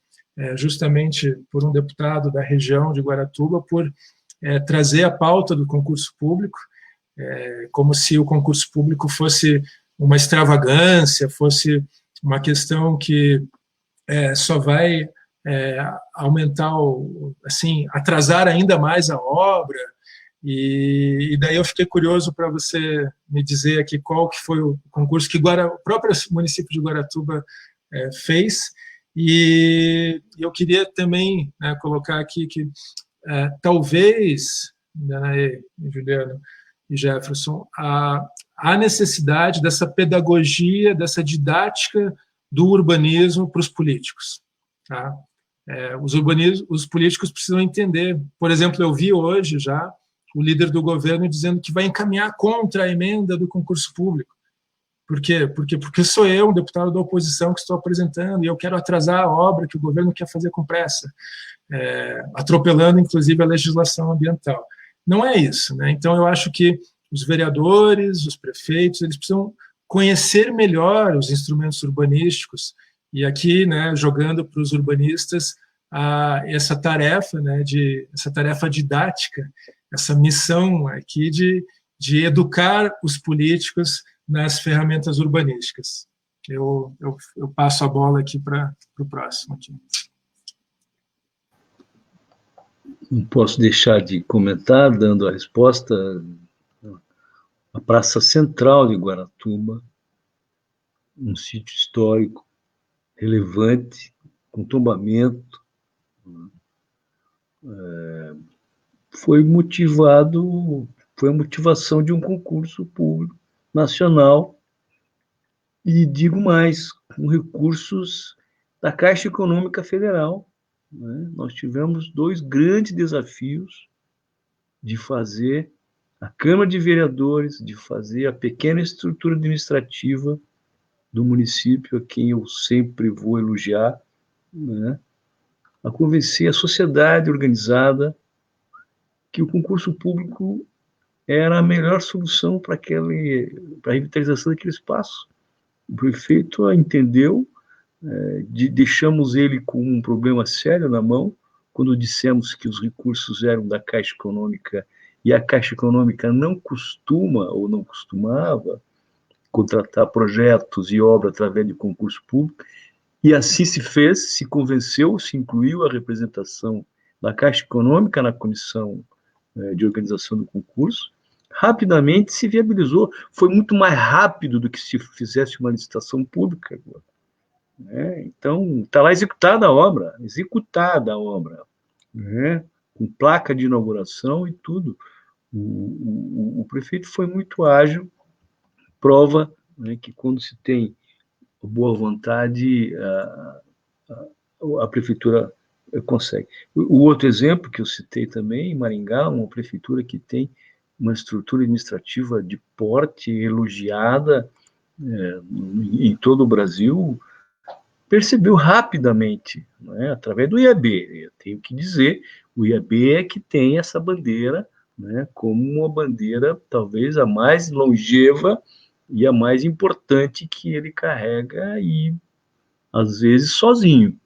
justamente por um deputado da região de Guaratuba, por trazer a pauta do concurso público, como se o concurso público fosse uma extravagância, fosse uma questão que só vai aumentar, assim, atrasar ainda mais a obra. E daí eu fiquei curioso para você me dizer aqui qual que foi o concurso que o próprio município de Guaratuba fez. E eu queria também, né, colocar aqui que talvez, né, Juliano e Jefferson, há necessidade dessa pedagogia, dessa didática do urbanismo para os políticos. Tá? Os políticos precisam entender. Por exemplo, eu vi hoje já o líder do governo dizendo que vai encaminhar contra a emenda do concurso público. Por quê? Porque sou eu, um deputado da oposição, que estou apresentando, e eu quero atrasar a obra que o governo quer fazer com pressa, atropelando, inclusive, a legislação ambiental. Não é isso, né? Então, eu acho que os vereadores, os prefeitos, eles precisam conhecer melhor os instrumentos urbanísticos, e aqui, né, jogando para os urbanistas essa tarefa, né, essa tarefa didática, essa missão aqui de educar os políticos nas ferramentas urbanísticas. Eu passo a bola aqui para o próximo. Aqui.
Não posso deixar de comentar, dando a resposta, a Praça Central de Guaratuba, um sítio histórico relevante, com tombamento, foi a motivação de um concurso público nacional, e digo mais, com recursos da Caixa Econômica Federal. Né? Nós tivemos 2 grandes desafios de fazer a Câmara de Vereadores, de fazer a pequena estrutura administrativa do município, a quem eu sempre vou elogiar, né? A convencer a sociedade organizada que o concurso público era a melhor solução para a revitalização daquele espaço. O prefeito entendeu, deixamos ele com um problema sério na mão, quando dissemos que os recursos eram da Caixa Econômica, e a Caixa Econômica não costuma, ou não costumava, contratar projetos e obras através de concurso público, E assim se fez, se convenceu, se incluiu a representação da Caixa Econômica na comissão de organização do concurso. Rapidamente se viabilizou. Foi muito mais rápido do que se fizesse uma licitação pública. Então, está lá executada a obra, né? Com placa de inauguração e tudo. O prefeito foi muito ágil, prova, né, que quando se tem boa vontade, a prefeitura consegue. O outro exemplo que eu citei também, Maringá, uma prefeitura que tem uma estrutura administrativa de porte elogiada em todo o Brasil, percebeu rapidamente, né, através do IAB. Eu tenho que dizer, o IAB é que tem essa bandeira, né, como uma bandeira talvez a mais longeva e a mais importante que ele carrega, e às vezes sozinho,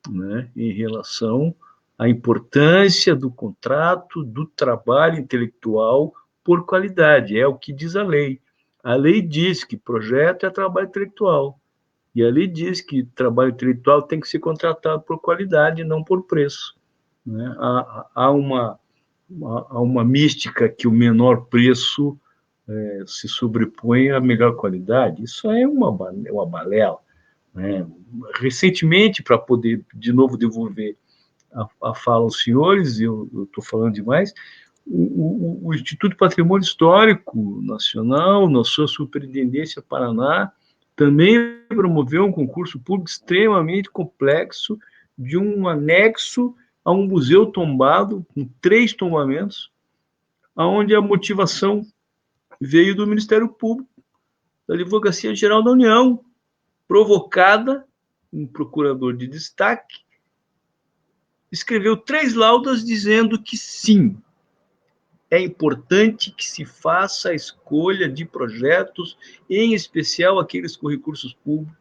né, em relação à importância do contrato, do trabalho intelectual por qualidade. É o que diz a lei. A lei diz que projeto é trabalho intelectual. E a lei diz que trabalho intelectual tem que ser contratado por qualidade, não por preço. Né? Há uma mística que o menor preço se sobrepõe à melhor qualidade. Isso é uma balela. Né? Recentemente, para poder, de novo, devolver a fala aos senhores, eu estou falando demais, o Instituto Patrimônio Histórico Nacional, na sua Superintendência Paraná, também promoveu um concurso público extremamente complexo, de um anexo a um museu tombado, com 3 tombamentos, onde a motivação veio do Ministério Público, da Advocacia Geral da União, provocada, um procurador de destaque, escreveu 3 laudas dizendo que sim, é importante que se faça a escolha de projetos, em especial aqueles com recursos públicos,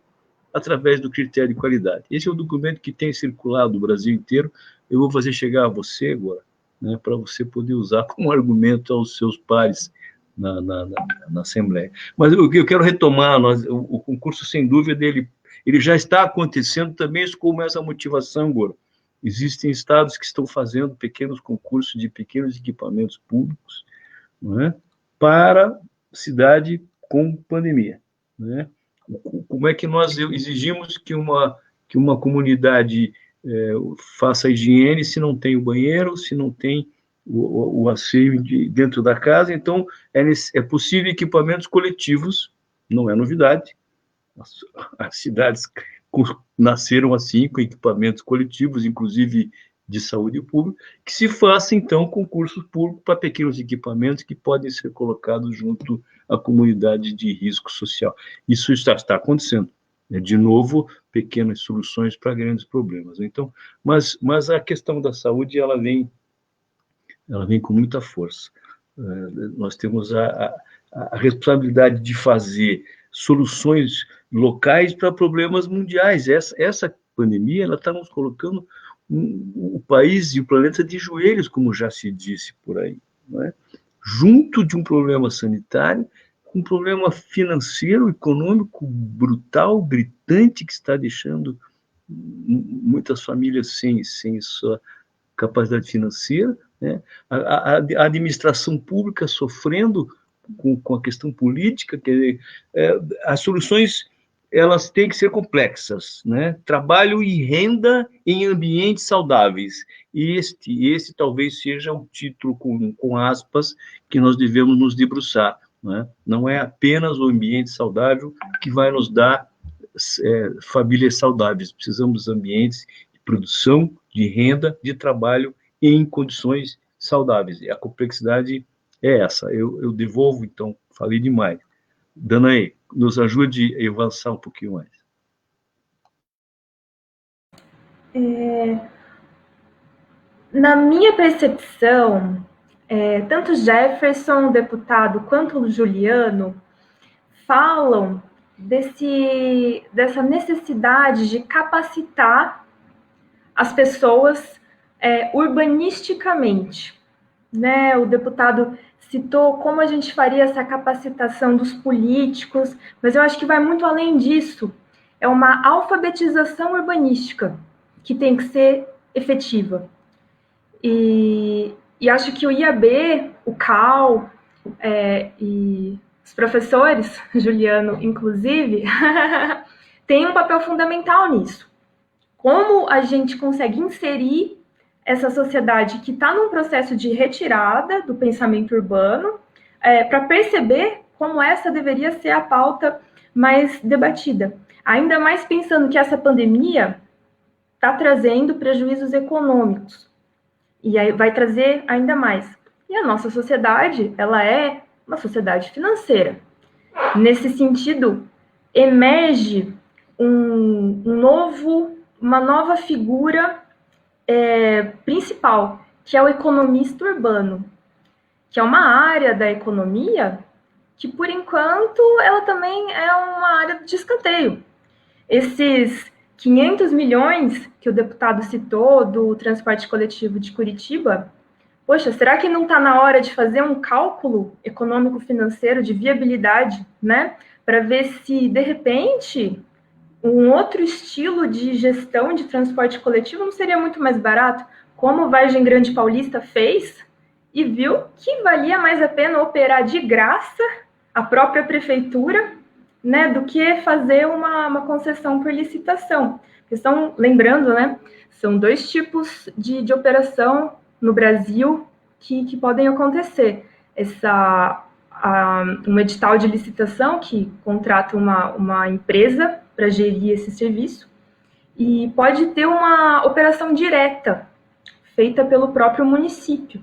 através do critério de qualidade. Esse é um documento que tem circulado no Brasil inteiro. Eu vou fazer chegar a você agora, né, para você poder usar como argumento aos seus pares na Assembleia. Mas o que eu quero retomar, o concurso, sem dúvida, ele já está acontecendo também com essa motivação, agora. Existem estados que estão fazendo pequenos concursos de pequenos equipamentos públicos, né, para cidade com pandemia. Né? Como é que nós exigimos que uma comunidade faça a higiene se não tem o banheiro, se não tem o asseio dentro da casa? Então, é possível equipamentos coletivos, não é novidade. As cidades nasceram assim, com equipamentos coletivos, inclusive de saúde pública, que se faça, então, concursos públicos para pequenos equipamentos que podem ser colocados junto à comunidade de risco social. Isso está acontecendo. De novo, pequenas soluções para grandes problemas. Então, mas a questão da saúde, ela vem com muita força. Nós temos a responsabilidade de fazer soluções locais para problemas mundiais. Essa pandemia, ela está nos colocando o país e o planeta de joelhos, como já se disse por aí, não é? Junto de um problema sanitário, um problema financeiro, econômico brutal, gritante, que está deixando muitas famílias sem sua capacidade financeira, né? A administração pública sofrendo com a questão política. As soluções, elas têm que ser complexas, né? Trabalho e renda em ambientes saudáveis. Esse talvez seja o título, com aspas, que nós devemos nos debruçar. Né? Não é apenas o ambiente saudável que vai nos dar famílias saudáveis. Precisamos de ambientes de produção, de renda, de trabalho em condições saudáveis. E a complexidade é essa. Eu devolvo, então, falei demais. Danae, nos ajude a avançar um pouquinho mais.
Na minha percepção, tanto Jefferson, deputado, quanto o Juliano falam dessa necessidade de capacitar as pessoas urbanisticamente. Né? O deputado citou como a gente faria essa capacitação dos políticos, mas eu acho que vai muito além disso. é uma alfabetização urbanística que tem que ser efetiva. E acho que o IAB, o CAL e os professores, Juliano inclusive, tem um papel fundamental nisso. Como a gente consegue inserir essa sociedade que está num processo de retirada do pensamento urbano, para perceber como essa deveria ser a pauta mais debatida. Ainda mais pensando que essa pandemia está trazendo prejuízos econômicos. E aí vai trazer ainda mais. E a nossa sociedade, ela é uma sociedade financeira. Nesse sentido, emerge uma nova figura principal, que é o economista urbano, que é uma área da economia que, por enquanto, ela também é uma área de escanteio. Esses 500 milhões que o deputado citou do transporte coletivo de Curitiba, poxa, será que não está na hora de fazer um cálculo econômico-financeiro de viabilidade, né? Para ver se, de repente, um outro estilo de gestão de transporte coletivo não seria muito mais barato, como o Vargem Grande Paulista fez e viu que valia mais a pena operar de graça a própria prefeitura, né, do que fazer uma concessão por licitação. Lembrando, né, são 2 tipos de operação no Brasil que podem acontecer. Um edital de licitação que contrata uma empresa para gerir esse serviço, e pode ter uma operação direta, feita pelo próprio município,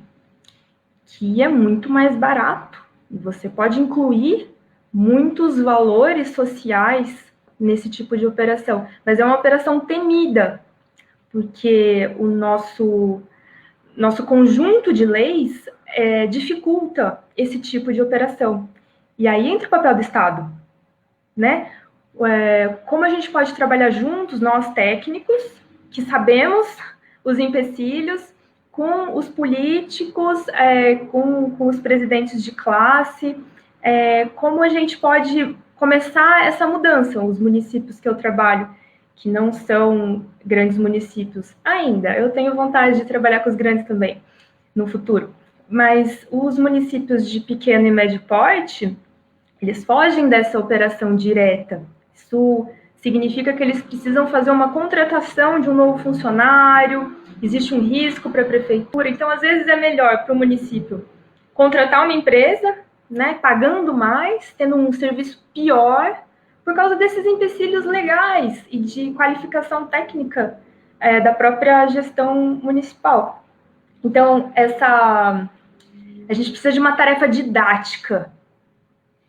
que é muito mais barato, e você pode incluir muitos valores sociais nesse tipo de operação, mas é uma operação temida, porque o nosso conjunto de leis dificulta esse tipo de operação. E aí entra o papel do Estado, né? Como a gente pode trabalhar juntos, nós técnicos, que sabemos os empecilhos, com os políticos, com os presidentes de classe, como a gente pode começar essa mudança. Os municípios que eu trabalho, que não são grandes municípios ainda, eu tenho vontade de trabalhar com os grandes também, no futuro, mas os municípios de pequeno e médio porte, eles fogem dessa operação direta. Isso significa que eles precisam fazer uma contratação de um novo funcionário, existe um risco para a prefeitura, então às vezes é melhor para o município contratar uma empresa, né, pagando mais, tendo um serviço pior, por causa desses empecilhos legais e de qualificação técnica da própria gestão municipal. Então, a gente precisa de uma tarefa didática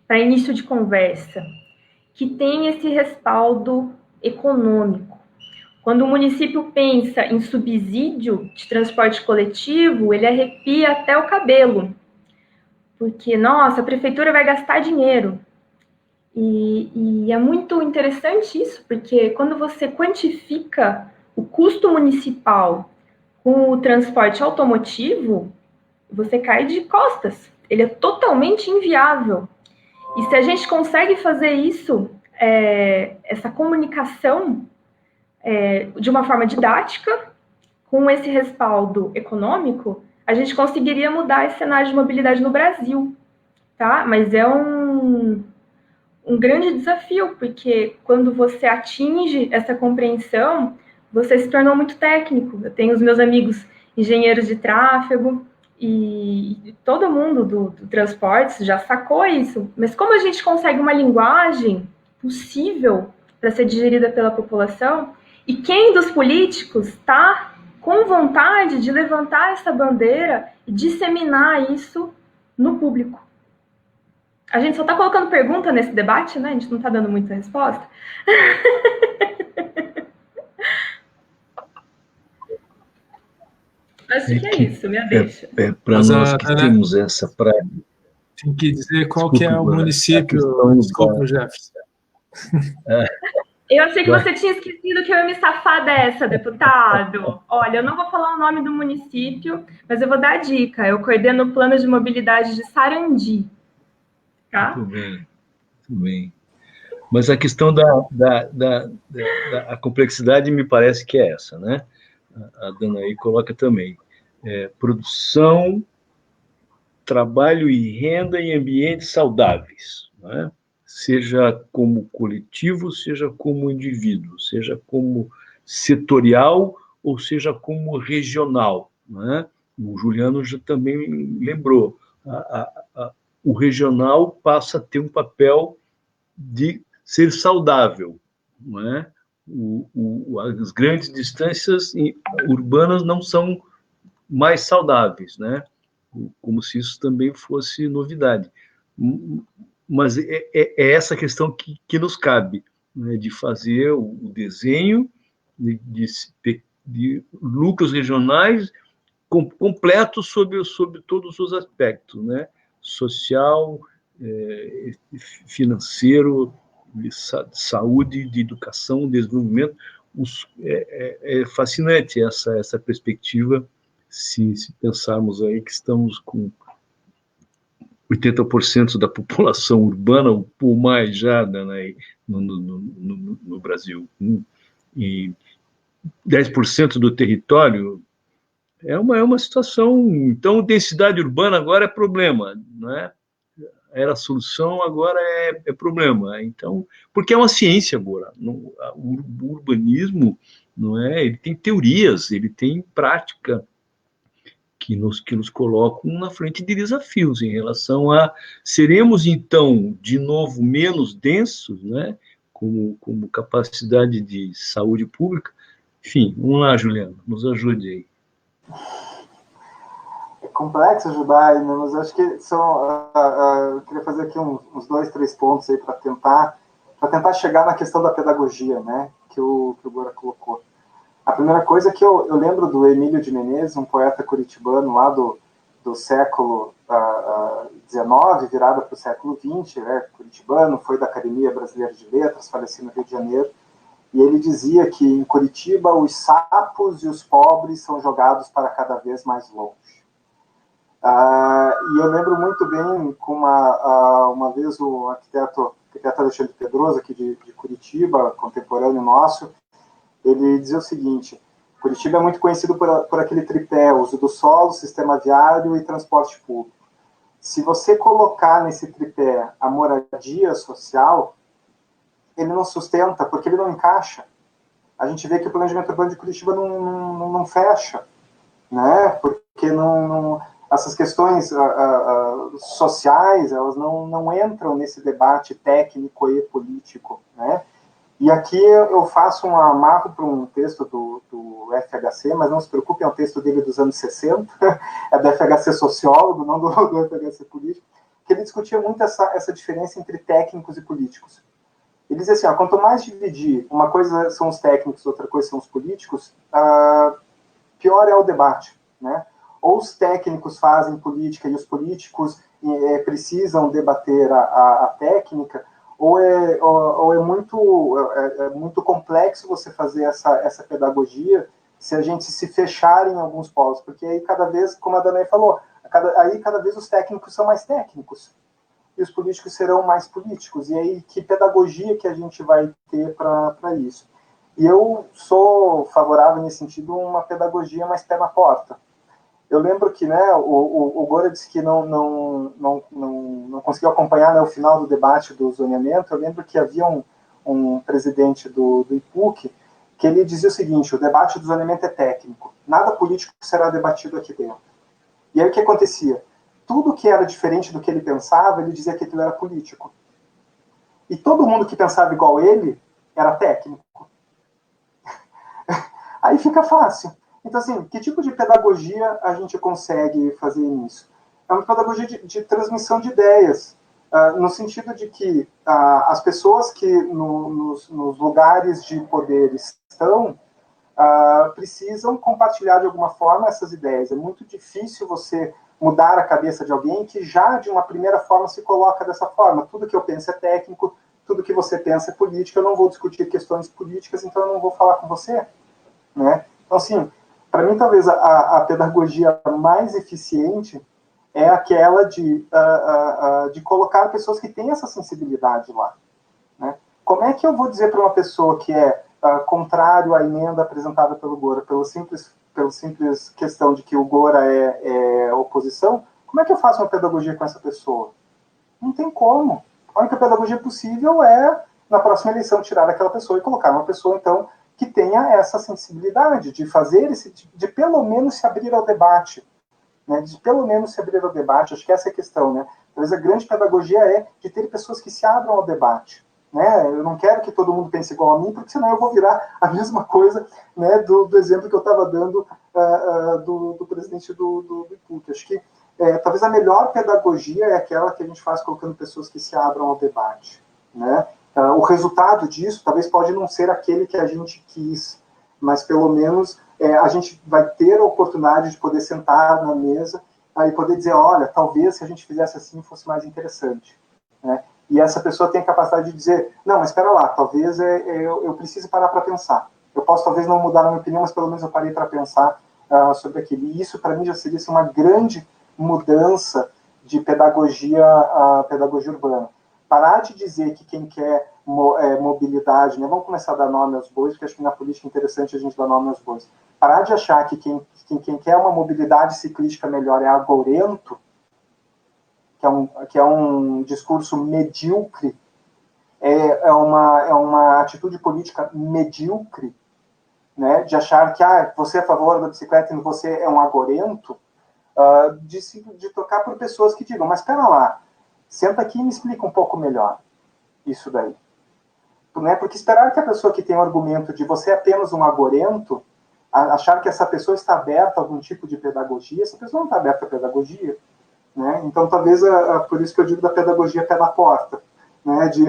para início de conversa, que tem esse respaldo econômico. Quando o município pensa em subsídio de transporte coletivo, ele arrepia até o cabelo, porque, nossa, a prefeitura vai gastar dinheiro. E é muito interessante isso, porque quando você quantifica o custo municipal com o transporte automotivo, você cai de costas. Ele é totalmente inviável. E se a gente consegue fazer isso, essa comunicação de uma forma didática, com esse respaldo econômico, a gente conseguiria mudar esse cenário de mobilidade no Brasil, tá? Mas é um grande desafio, porque quando você atinge essa compreensão, você se tornou muito técnico. Eu tenho os meus amigos engenheiros de tráfego, e todo mundo do transporte já sacou isso, mas como a gente consegue uma linguagem possível para ser digerida pela população, e quem dos políticos está com vontade de levantar essa bandeira e disseminar isso no público? A gente só está colocando pergunta nesse debate, né? A gente não está dando muita resposta. Acho que é isso, minha deixa.
Para nós que temos essa praia.
Tem que dizer qual que é o município, desculpa, Jefferson.
Eu achei que você tinha esquecido que eu ia me safar dessa, deputado. Olha, eu não vou falar o nome do município, mas eu vou dar a dica. Eu coordeno o plano de mobilidade de Sarandi. Tá?
Muito bem, muito bem. Mas a questão a complexidade me parece que é essa, né? A Danaí coloca também. Produção, trabalho e renda em ambientes saudáveis, né? Seja como coletivo, seja como indivíduo, seja como setorial ou seja como regional, né? O Juliano já também lembrou. O regional passa a ter um papel de ser saudável, não é? As grandes distâncias urbanas não são mais saudáveis, né? Como se isso também fosse novidade. Mas é essa questão que nos cabe, né? De fazer o desenho de lucros regionais completos sobre todos os aspectos, né? Social, financeiro, de saúde, de educação, desenvolvimento. É fascinante essa perspectiva, se pensarmos aí que estamos com 80% da população urbana, ou mais já, né, no Brasil, e 10% do território. É uma situação. Então, densidade urbana agora é problema, não é? Era a solução, agora é problema. Então, porque é uma ciência agora. O urbanismo, não é? Ele tem teorias, ele tem prática que nos colocam na frente de desafios em relação a seremos então de novo menos densos, né? Como capacidade de saúde pública. Enfim, vamos lá, Juliano, nos ajude aí.
É complexo ajudar, né? Mas acho que são. Eu queria fazer aqui uns 2, 3 pontos aí para tentar chegar na questão da pedagogia, né? Que o Gora colocou. A primeira coisa é que eu lembro do Emílio de Menezes, um poeta curitibano lá do século XIX, virado para o século XX, né? Curitibano, foi da Academia Brasileira de Letras, faleceu no Rio de Janeiro. E ele dizia que em Curitiba os sapos e os pobres são jogados para cada vez mais longe. E eu lembro muito bem com uma vez o arquiteto Alexandre Pedroso, aqui de Curitiba, contemporâneo nosso, ele dizia o seguinte: Curitiba é muito conhecido por aquele tripé, uso do solo, sistema viário e transporte público. Se você colocar nesse tripé a moradia social, ele não sustenta, porque ele não encaixa. A gente vê que o planejamento urbano de Curitiba não fecha, né? Porque essas questões sociais, elas não entram nesse debate técnico e político, né? E aqui eu faço um amarro para um texto do FHC, mas não se preocupe, é um texto dele dos anos 60, é do FHC sociólogo, não do FHC político, que ele discutia muito essa diferença entre técnicos e políticos. Ele dizia assim, quanto mais dividir, uma coisa são os técnicos, outra coisa são os políticos, pior é o debate, né? Ou os técnicos fazem política e os políticos precisam debater a técnica, ou é muito complexo você fazer essa pedagogia se a gente se fechar em alguns polos, porque aí cada vez, como a Danaí falou, cada vez os técnicos são mais técnicos e os políticos serão mais políticos. E aí que pedagogia que a gente vai ter para isso? E eu sou favorável nesse sentido uma pedagogia mais pé na porta. Eu lembro que, né, o Gora disse que não conseguiu acompanhar, né, o final do debate do zoneamento. Eu lembro que havia um presidente do IPUC que ele dizia o seguinte: o debate do zoneamento é técnico, nada político será debatido aqui dentro. E aí o que acontecia? Tudo que era diferente do que ele pensava, ele dizia que aquilo era político. E todo mundo que pensava igual ele era técnico. Aí fica fácil. Então, assim, que tipo de pedagogia a gente consegue fazer nisso? É uma pedagogia de transmissão de ideias, no sentido de que as pessoas que nos lugares de poder estão precisam compartilhar de alguma forma essas ideias. É muito difícil você mudar a cabeça de alguém que já de uma primeira forma se coloca dessa forma. Tudo que eu penso é técnico, tudo que você pensa é política, eu não vou discutir questões políticas, então eu não vou falar com você, né? Então, assim, para mim, talvez a pedagogia mais eficiente é aquela de colocar pessoas que têm essa sensibilidade lá, né? Como é que eu vou dizer para uma pessoa que é contrário à emenda apresentada pelo Gora, pelo simples questão de que o Gora é oposição, como é que eu faço uma pedagogia com essa pessoa? Não tem como. A única pedagogia possível é, na próxima eleição, tirar aquela pessoa e colocar uma pessoa, então, que tenha essa sensibilidade de fazer de pelo menos se abrir ao debate. Né? De pelo menos se abrir ao debate, acho que essa é a questão. Né? Talvez a grande pedagogia é de ter pessoas que se abram ao debate. Né? Eu não quero que todo mundo pense igual a mim, porque senão eu vou virar a mesma coisa, né, do exemplo que eu estava dando do presidente do IPUC. Acho que talvez a melhor pedagogia é aquela que a gente faz colocando pessoas que se abram ao debate. Né? O resultado disso talvez pode não ser aquele que a gente quis, mas pelo menos a gente vai ter a oportunidade de poder sentar na mesa e poder dizer, olha, talvez se a gente fizesse assim fosse mais interessante. Né? E essa pessoa tem a capacidade de dizer, não, mas espera lá, talvez eu precise parar para pensar. Eu posso talvez não mudar a minha opinião, mas pelo menos eu parei para pensar sobre aquilo. E isso, para mim, já seria assim, uma grande mudança de pedagogia urbana. Parar de dizer que quem quer mobilidade, né? Vamos começar a dar nome aos bois, porque acho que na política é interessante a gente dar nome aos bois. Parar de achar que quem quer uma mobilidade ciclística melhor é agourento, que é um discurso medíocre, é uma atitude política medíocre, né, de achar que você é a favor da bicicleta e você é um agourento, de tocar por pessoas que digam, mas espera lá, senta aqui e me explica um pouco melhor isso daí. Né, porque esperar que a pessoa que tem o argumento de você é apenas um agourento, achar que essa pessoa está aberta a algum tipo de pedagogia, essa pessoa não está aberta à pedagogia. Né? Então, talvez, por isso que eu digo da pedagogia pé na porta, né? de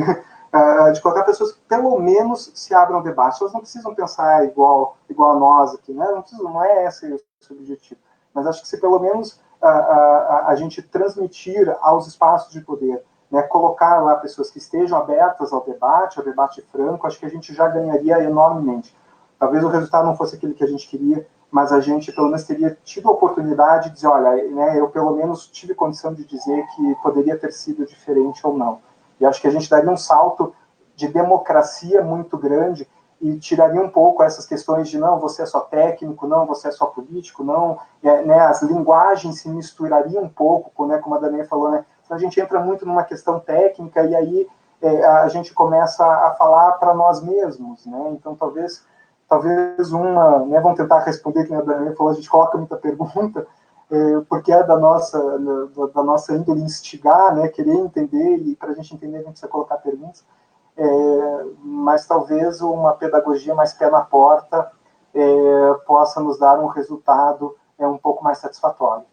colocar pessoas que, pelo menos, se abram ao debate. As pessoas não precisam pensar igual a nós aqui, né? Não é esse o objetivo. Mas acho que se, pelo menos, a gente transmitir aos espaços de poder, né? Colocar lá pessoas que estejam abertas ao debate franco, acho que a gente já ganharia enormemente. Talvez o resultado não fosse aquele que a gente queria, mas a gente, pelo menos, teria tido a oportunidade de dizer, olha, né, eu, pelo menos, tive condição de dizer que poderia ter sido diferente ou não. E acho que a gente daria um salto de democracia muito grande e tiraria um pouco essas questões de, não, você é só técnico, não, você é só político, não, né, as linguagens se misturariam um pouco, né, como a Daniela falou, né, a gente entra muito numa questão técnica e aí a gente começa a falar para nós mesmos, né, então talvez né, vamos tentar responder, que a Daniela falou, a gente coloca muita pergunta, porque é da nossa índole instigar, né, querer entender, e para a gente entender a gente precisa colocar perguntas, mas talvez uma pedagogia mais pé na porta possa nos dar um resultado um pouco mais satisfatório.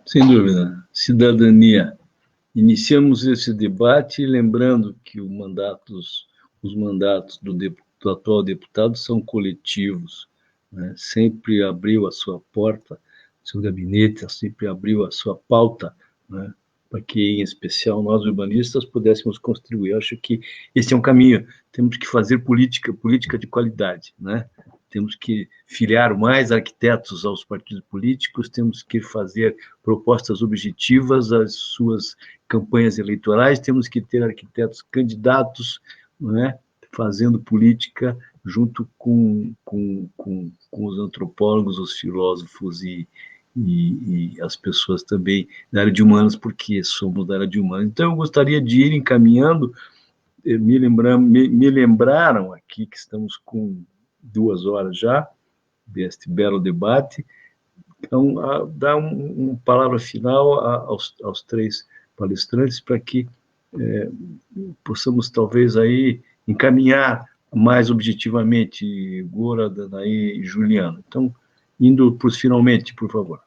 Sem dúvida. Cidadania. Iniciamos esse debate lembrando que os mandatos do atual deputado são coletivos, né? Sempre abriu a sua porta, seu gabinete sempre abriu a sua pauta, né? Para que, em especial, nós urbanistas pudéssemos contribuir. Eu acho que esse é um caminho. Temos que fazer política de qualidade, né? Temos que filiar mais arquitetos aos partidos políticos, temos que fazer propostas objetivas às suas campanhas eleitorais, temos que ter arquitetos candidatos, não é? Fazendo política junto com os antropólogos, os filósofos e as pessoas também da área de humanas, porque somos da área de humanas. Então, eu gostaria de ir encaminhando, me lembraram aqui que estamos com 2 horas já deste belo debate, então, dar uma palavra final aos 3 palestrantes para que possamos, talvez, aí encaminhar mais objetivamente Gora, Danaí e Juliano. Então, indo para os finalmente, por favor.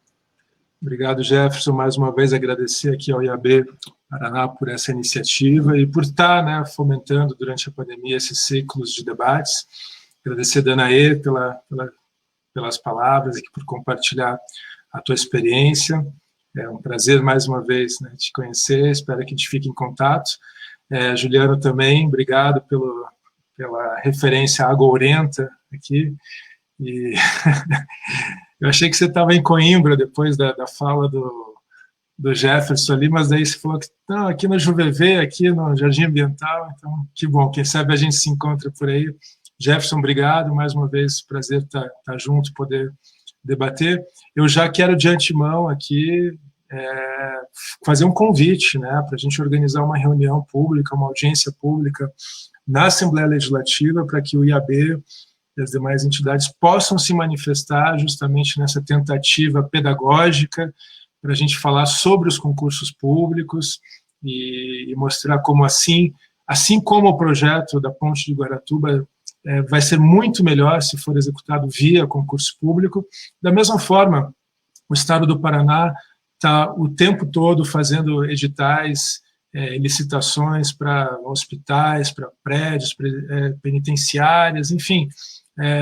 Obrigado, Jefferson. Mais uma vez, agradecer aqui ao IAB Paraná por essa iniciativa e por estar, né, fomentando durante a pandemia esses ciclos de debates. Agradecer, Danaê, pelas palavras e por compartilhar a tua experiência. É um prazer, mais uma vez, né, te conhecer. Espero que a gente fique em contato. Juliano também, obrigado pela referência agourenta aqui. E eu achei que você estava em Coimbra depois da fala do Jefferson ali, mas daí você falou que não, aqui no JuVV, aqui no Jardim Ambiental, então que bom, quem sabe a gente se encontra por aí. Jefferson, obrigado, mais uma vez, prazer estar junto, poder debater. Eu já quero de antemão aqui fazer um convite, né, para a gente organizar uma reunião pública, uma audiência pública na Assembleia Legislativa, para que o IAB e as demais entidades possam se manifestar justamente nessa tentativa pedagógica para a gente falar sobre os concursos públicos e mostrar como assim como o projeto da Ponte de Guaratuba vai ser muito melhor se for executado via concurso público. Da mesma forma, o Estado do Paraná está o tempo todo fazendo editais, licitações para hospitais, para prédios, penitenciárias, enfim,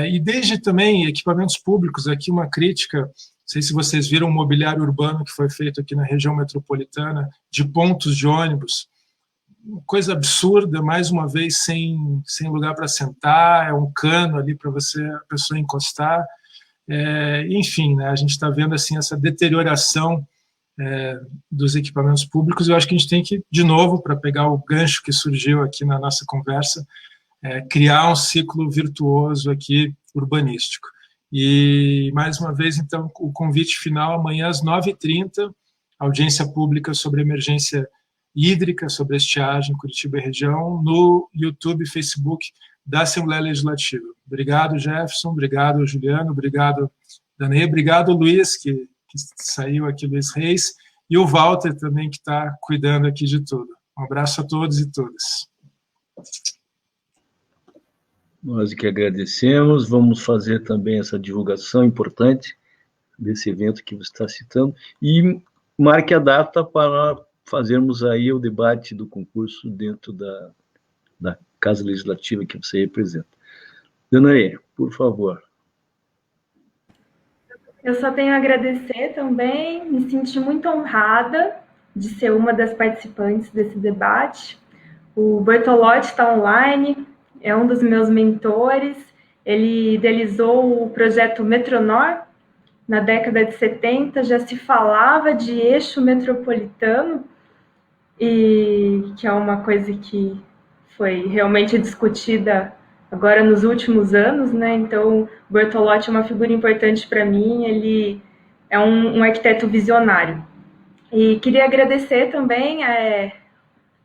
e desde também equipamentos públicos. Aqui uma crítica, não sei se vocês viram o mobiliário urbano que foi feito aqui na região metropolitana, de pontos de ônibus, coisa absurda, mais uma vez sem lugar para sentar, é um cano ali para a pessoa encostar, enfim, né, a gente está vendo assim essa deterioração dos equipamentos públicos. Eu acho que a gente tem que, de novo, para pegar o gancho que surgiu aqui na nossa conversa, criar um ciclo virtuoso aqui urbanístico. E, mais uma vez, então, o convite final amanhã às 9h30, audiência pública sobre emergência hídrica, sobre estiagem, Curitiba e região, no YouTube e Facebook da Assembleia Legislativa. Obrigado, Jefferson, obrigado, Juliano, obrigado, Danae, obrigado, Luiz, que saiu aqui, Luiz Reis, e o Walter também, que está cuidando aqui de tudo. Um abraço a todos e todas.
Nós que agradecemos, vamos fazer também essa divulgação importante desse evento que você está citando, e marque a data para fazermos aí o debate do concurso dentro da Casa Legislativa que você representa. Danae, por favor.
Eu só tenho a agradecer também, me senti muito honrada de ser uma das participantes desse debate. O Bertolotti está online, é um dos meus mentores, ele idealizou o projeto Metronor. Na década de 70 já se falava de eixo metropolitano, e que é uma coisa que foi realmente discutida agora nos últimos anos, né? Então, o Bertolotti é uma figura importante para mim, ele é um arquiteto visionário. E queria agradecer também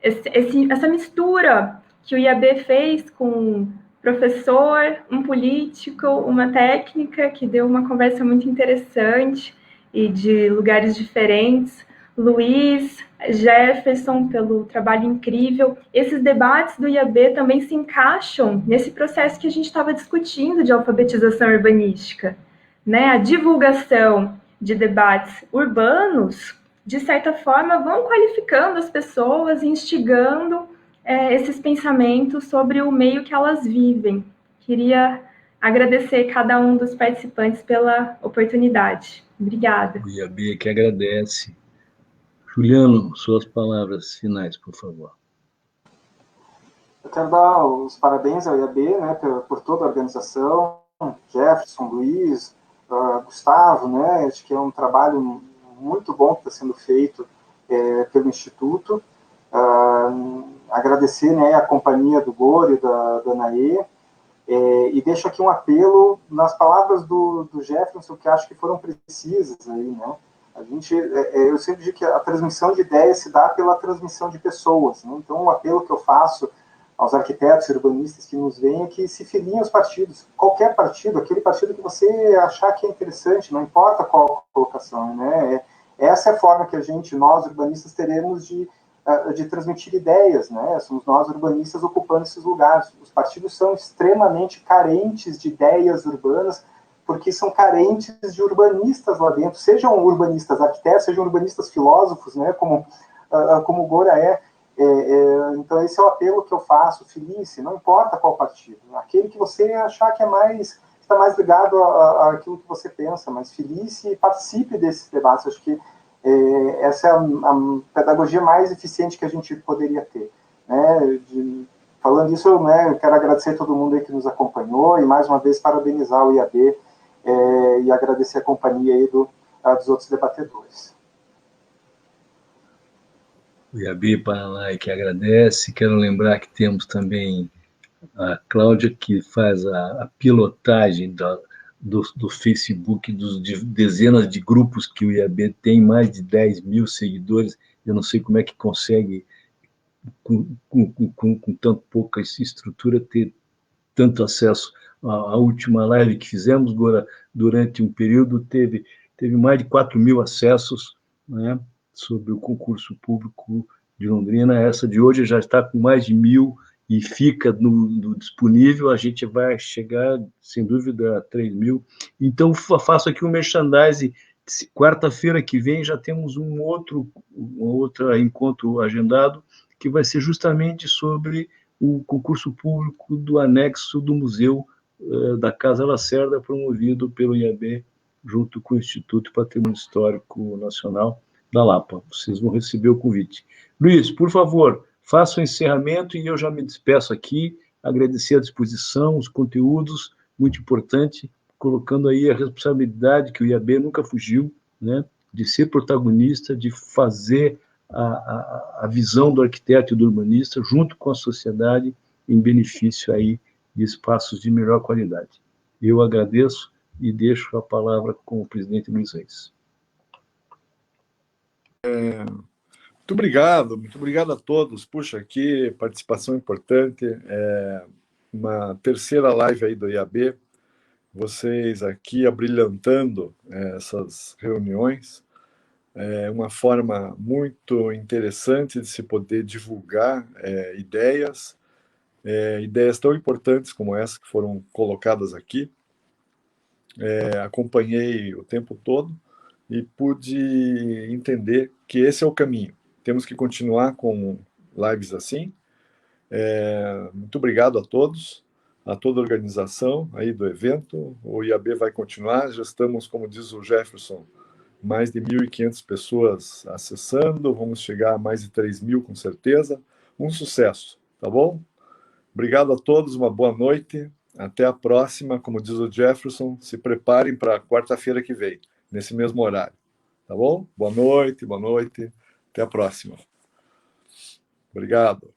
essa mistura que o IAB fez com um professor, um político, uma técnica, que deu uma conversa muito interessante e de lugares diferentes. Luiz, Jefferson, pelo trabalho incrível. Esses debates do IAB também se encaixam nesse processo que a gente estava discutindo de alfabetização urbanística, né? A divulgação de debates urbanos, de certa forma, vão qualificando as pessoas, instigando esses pensamentos sobre o meio que elas vivem. Queria agradecer cada um dos participantes pela oportunidade. Obrigada.
O IAB que agradece. Juliano, suas palavras finais, por favor.
Eu quero dar os parabéns ao IAB, né, por toda a organização, Jefferson, Luiz, Gustavo, né, acho que é um trabalho muito bom que está sendo feito pelo Instituto. Agradecer, né, a companhia do Gori e da Danae, e deixo aqui um apelo nas palavras do Jefferson, que acho que foram precisas aí, né. Eu sempre digo que a transmissão de ideias se dá pela transmissão de pessoas, né? Então, um apelo que eu faço aos arquitetos e urbanistas que nos veem é que se filiem aos partidos, qualquer partido, aquele partido que você achar que é interessante, não importa qual colocação, né? Essa é a forma que nós urbanistas, teremos de transmitir ideias, né? Somos nós urbanistas ocupando esses lugares. Os partidos são extremamente carentes de ideias urbanas, porque são carentes de urbanistas lá dentro, sejam urbanistas arquitetos, sejam urbanistas filósofos, né, como o Gora então esse é o apelo que eu faço, filie-se, não importa qual partido, aquele que você achar que está mais ligado àquilo que você pensa, mas filie-se e participe desses debates. Acho que essa é a pedagogia mais eficiente que a gente poderia ter, né? Falando isso, eu quero agradecer a todo mundo aí que nos acompanhou, e mais uma vez parabenizar o IAB, e agradecer a companhia aí dos outros debatedores.
o IAB Paraná que agradece. Quero lembrar que temos também a Cláudia, que faz a pilotagem do Facebook, de dezenas de grupos que o IAB tem, mais de 10 mil seguidores. Eu não sei como é que consegue, com tão pouca estrutura, ter tanto acesso. A última live que fizemos agora, durante um período, teve mais de 4 mil acessos, né, sobre o concurso público de Londrina. Essa de hoje já está com mais de 1.000 e fica no disponível. A gente vai chegar, sem dúvida, a 3 mil. Então, faço aqui um merchandising. Quarta-feira que vem já temos um outro encontro agendado, que vai ser justamente sobre o concurso público do anexo do Museu da Casa Lacerda, promovido pelo IAB, junto com o Instituto Patrimônio Histórico Nacional da Lapa. Vocês vão receber o convite. Luiz, por favor, faça o encerramento e eu já me despeço aqui, agradecer a disposição, os conteúdos, muito importante, colocando aí a responsabilidade que o IAB nunca fugiu, né, de ser protagonista, de fazer a visão do arquiteto e do urbanista junto com a sociedade em benefício aí de espaços de melhor qualidade. Eu agradeço e deixo a palavra com o presidente Luiz Reis.
Muito obrigado a todos. Puxa, que participação importante. Uma terceira live aí do IAB, vocês aqui abrilhantando essas reuniões. É uma forma muito interessante de se poder divulgar ideias tão importantes como essa que foram colocadas aqui. Acompanhei o tempo todo e pude entender que esse é o caminho. Temos que continuar com lives assim. Muito obrigado a todos, a toda a organização aí do evento. O IAB vai continuar, já estamos, como diz o Jefferson, mais de 1.500 pessoas acessando, vamos chegar a mais de 3.000 com certeza. Um sucesso, tá bom? Obrigado a todos, uma boa noite, até a próxima. Como diz o Jefferson, se preparem para quarta-feira que vem, nesse mesmo horário, tá bom? Boa noite, até a próxima. Obrigado.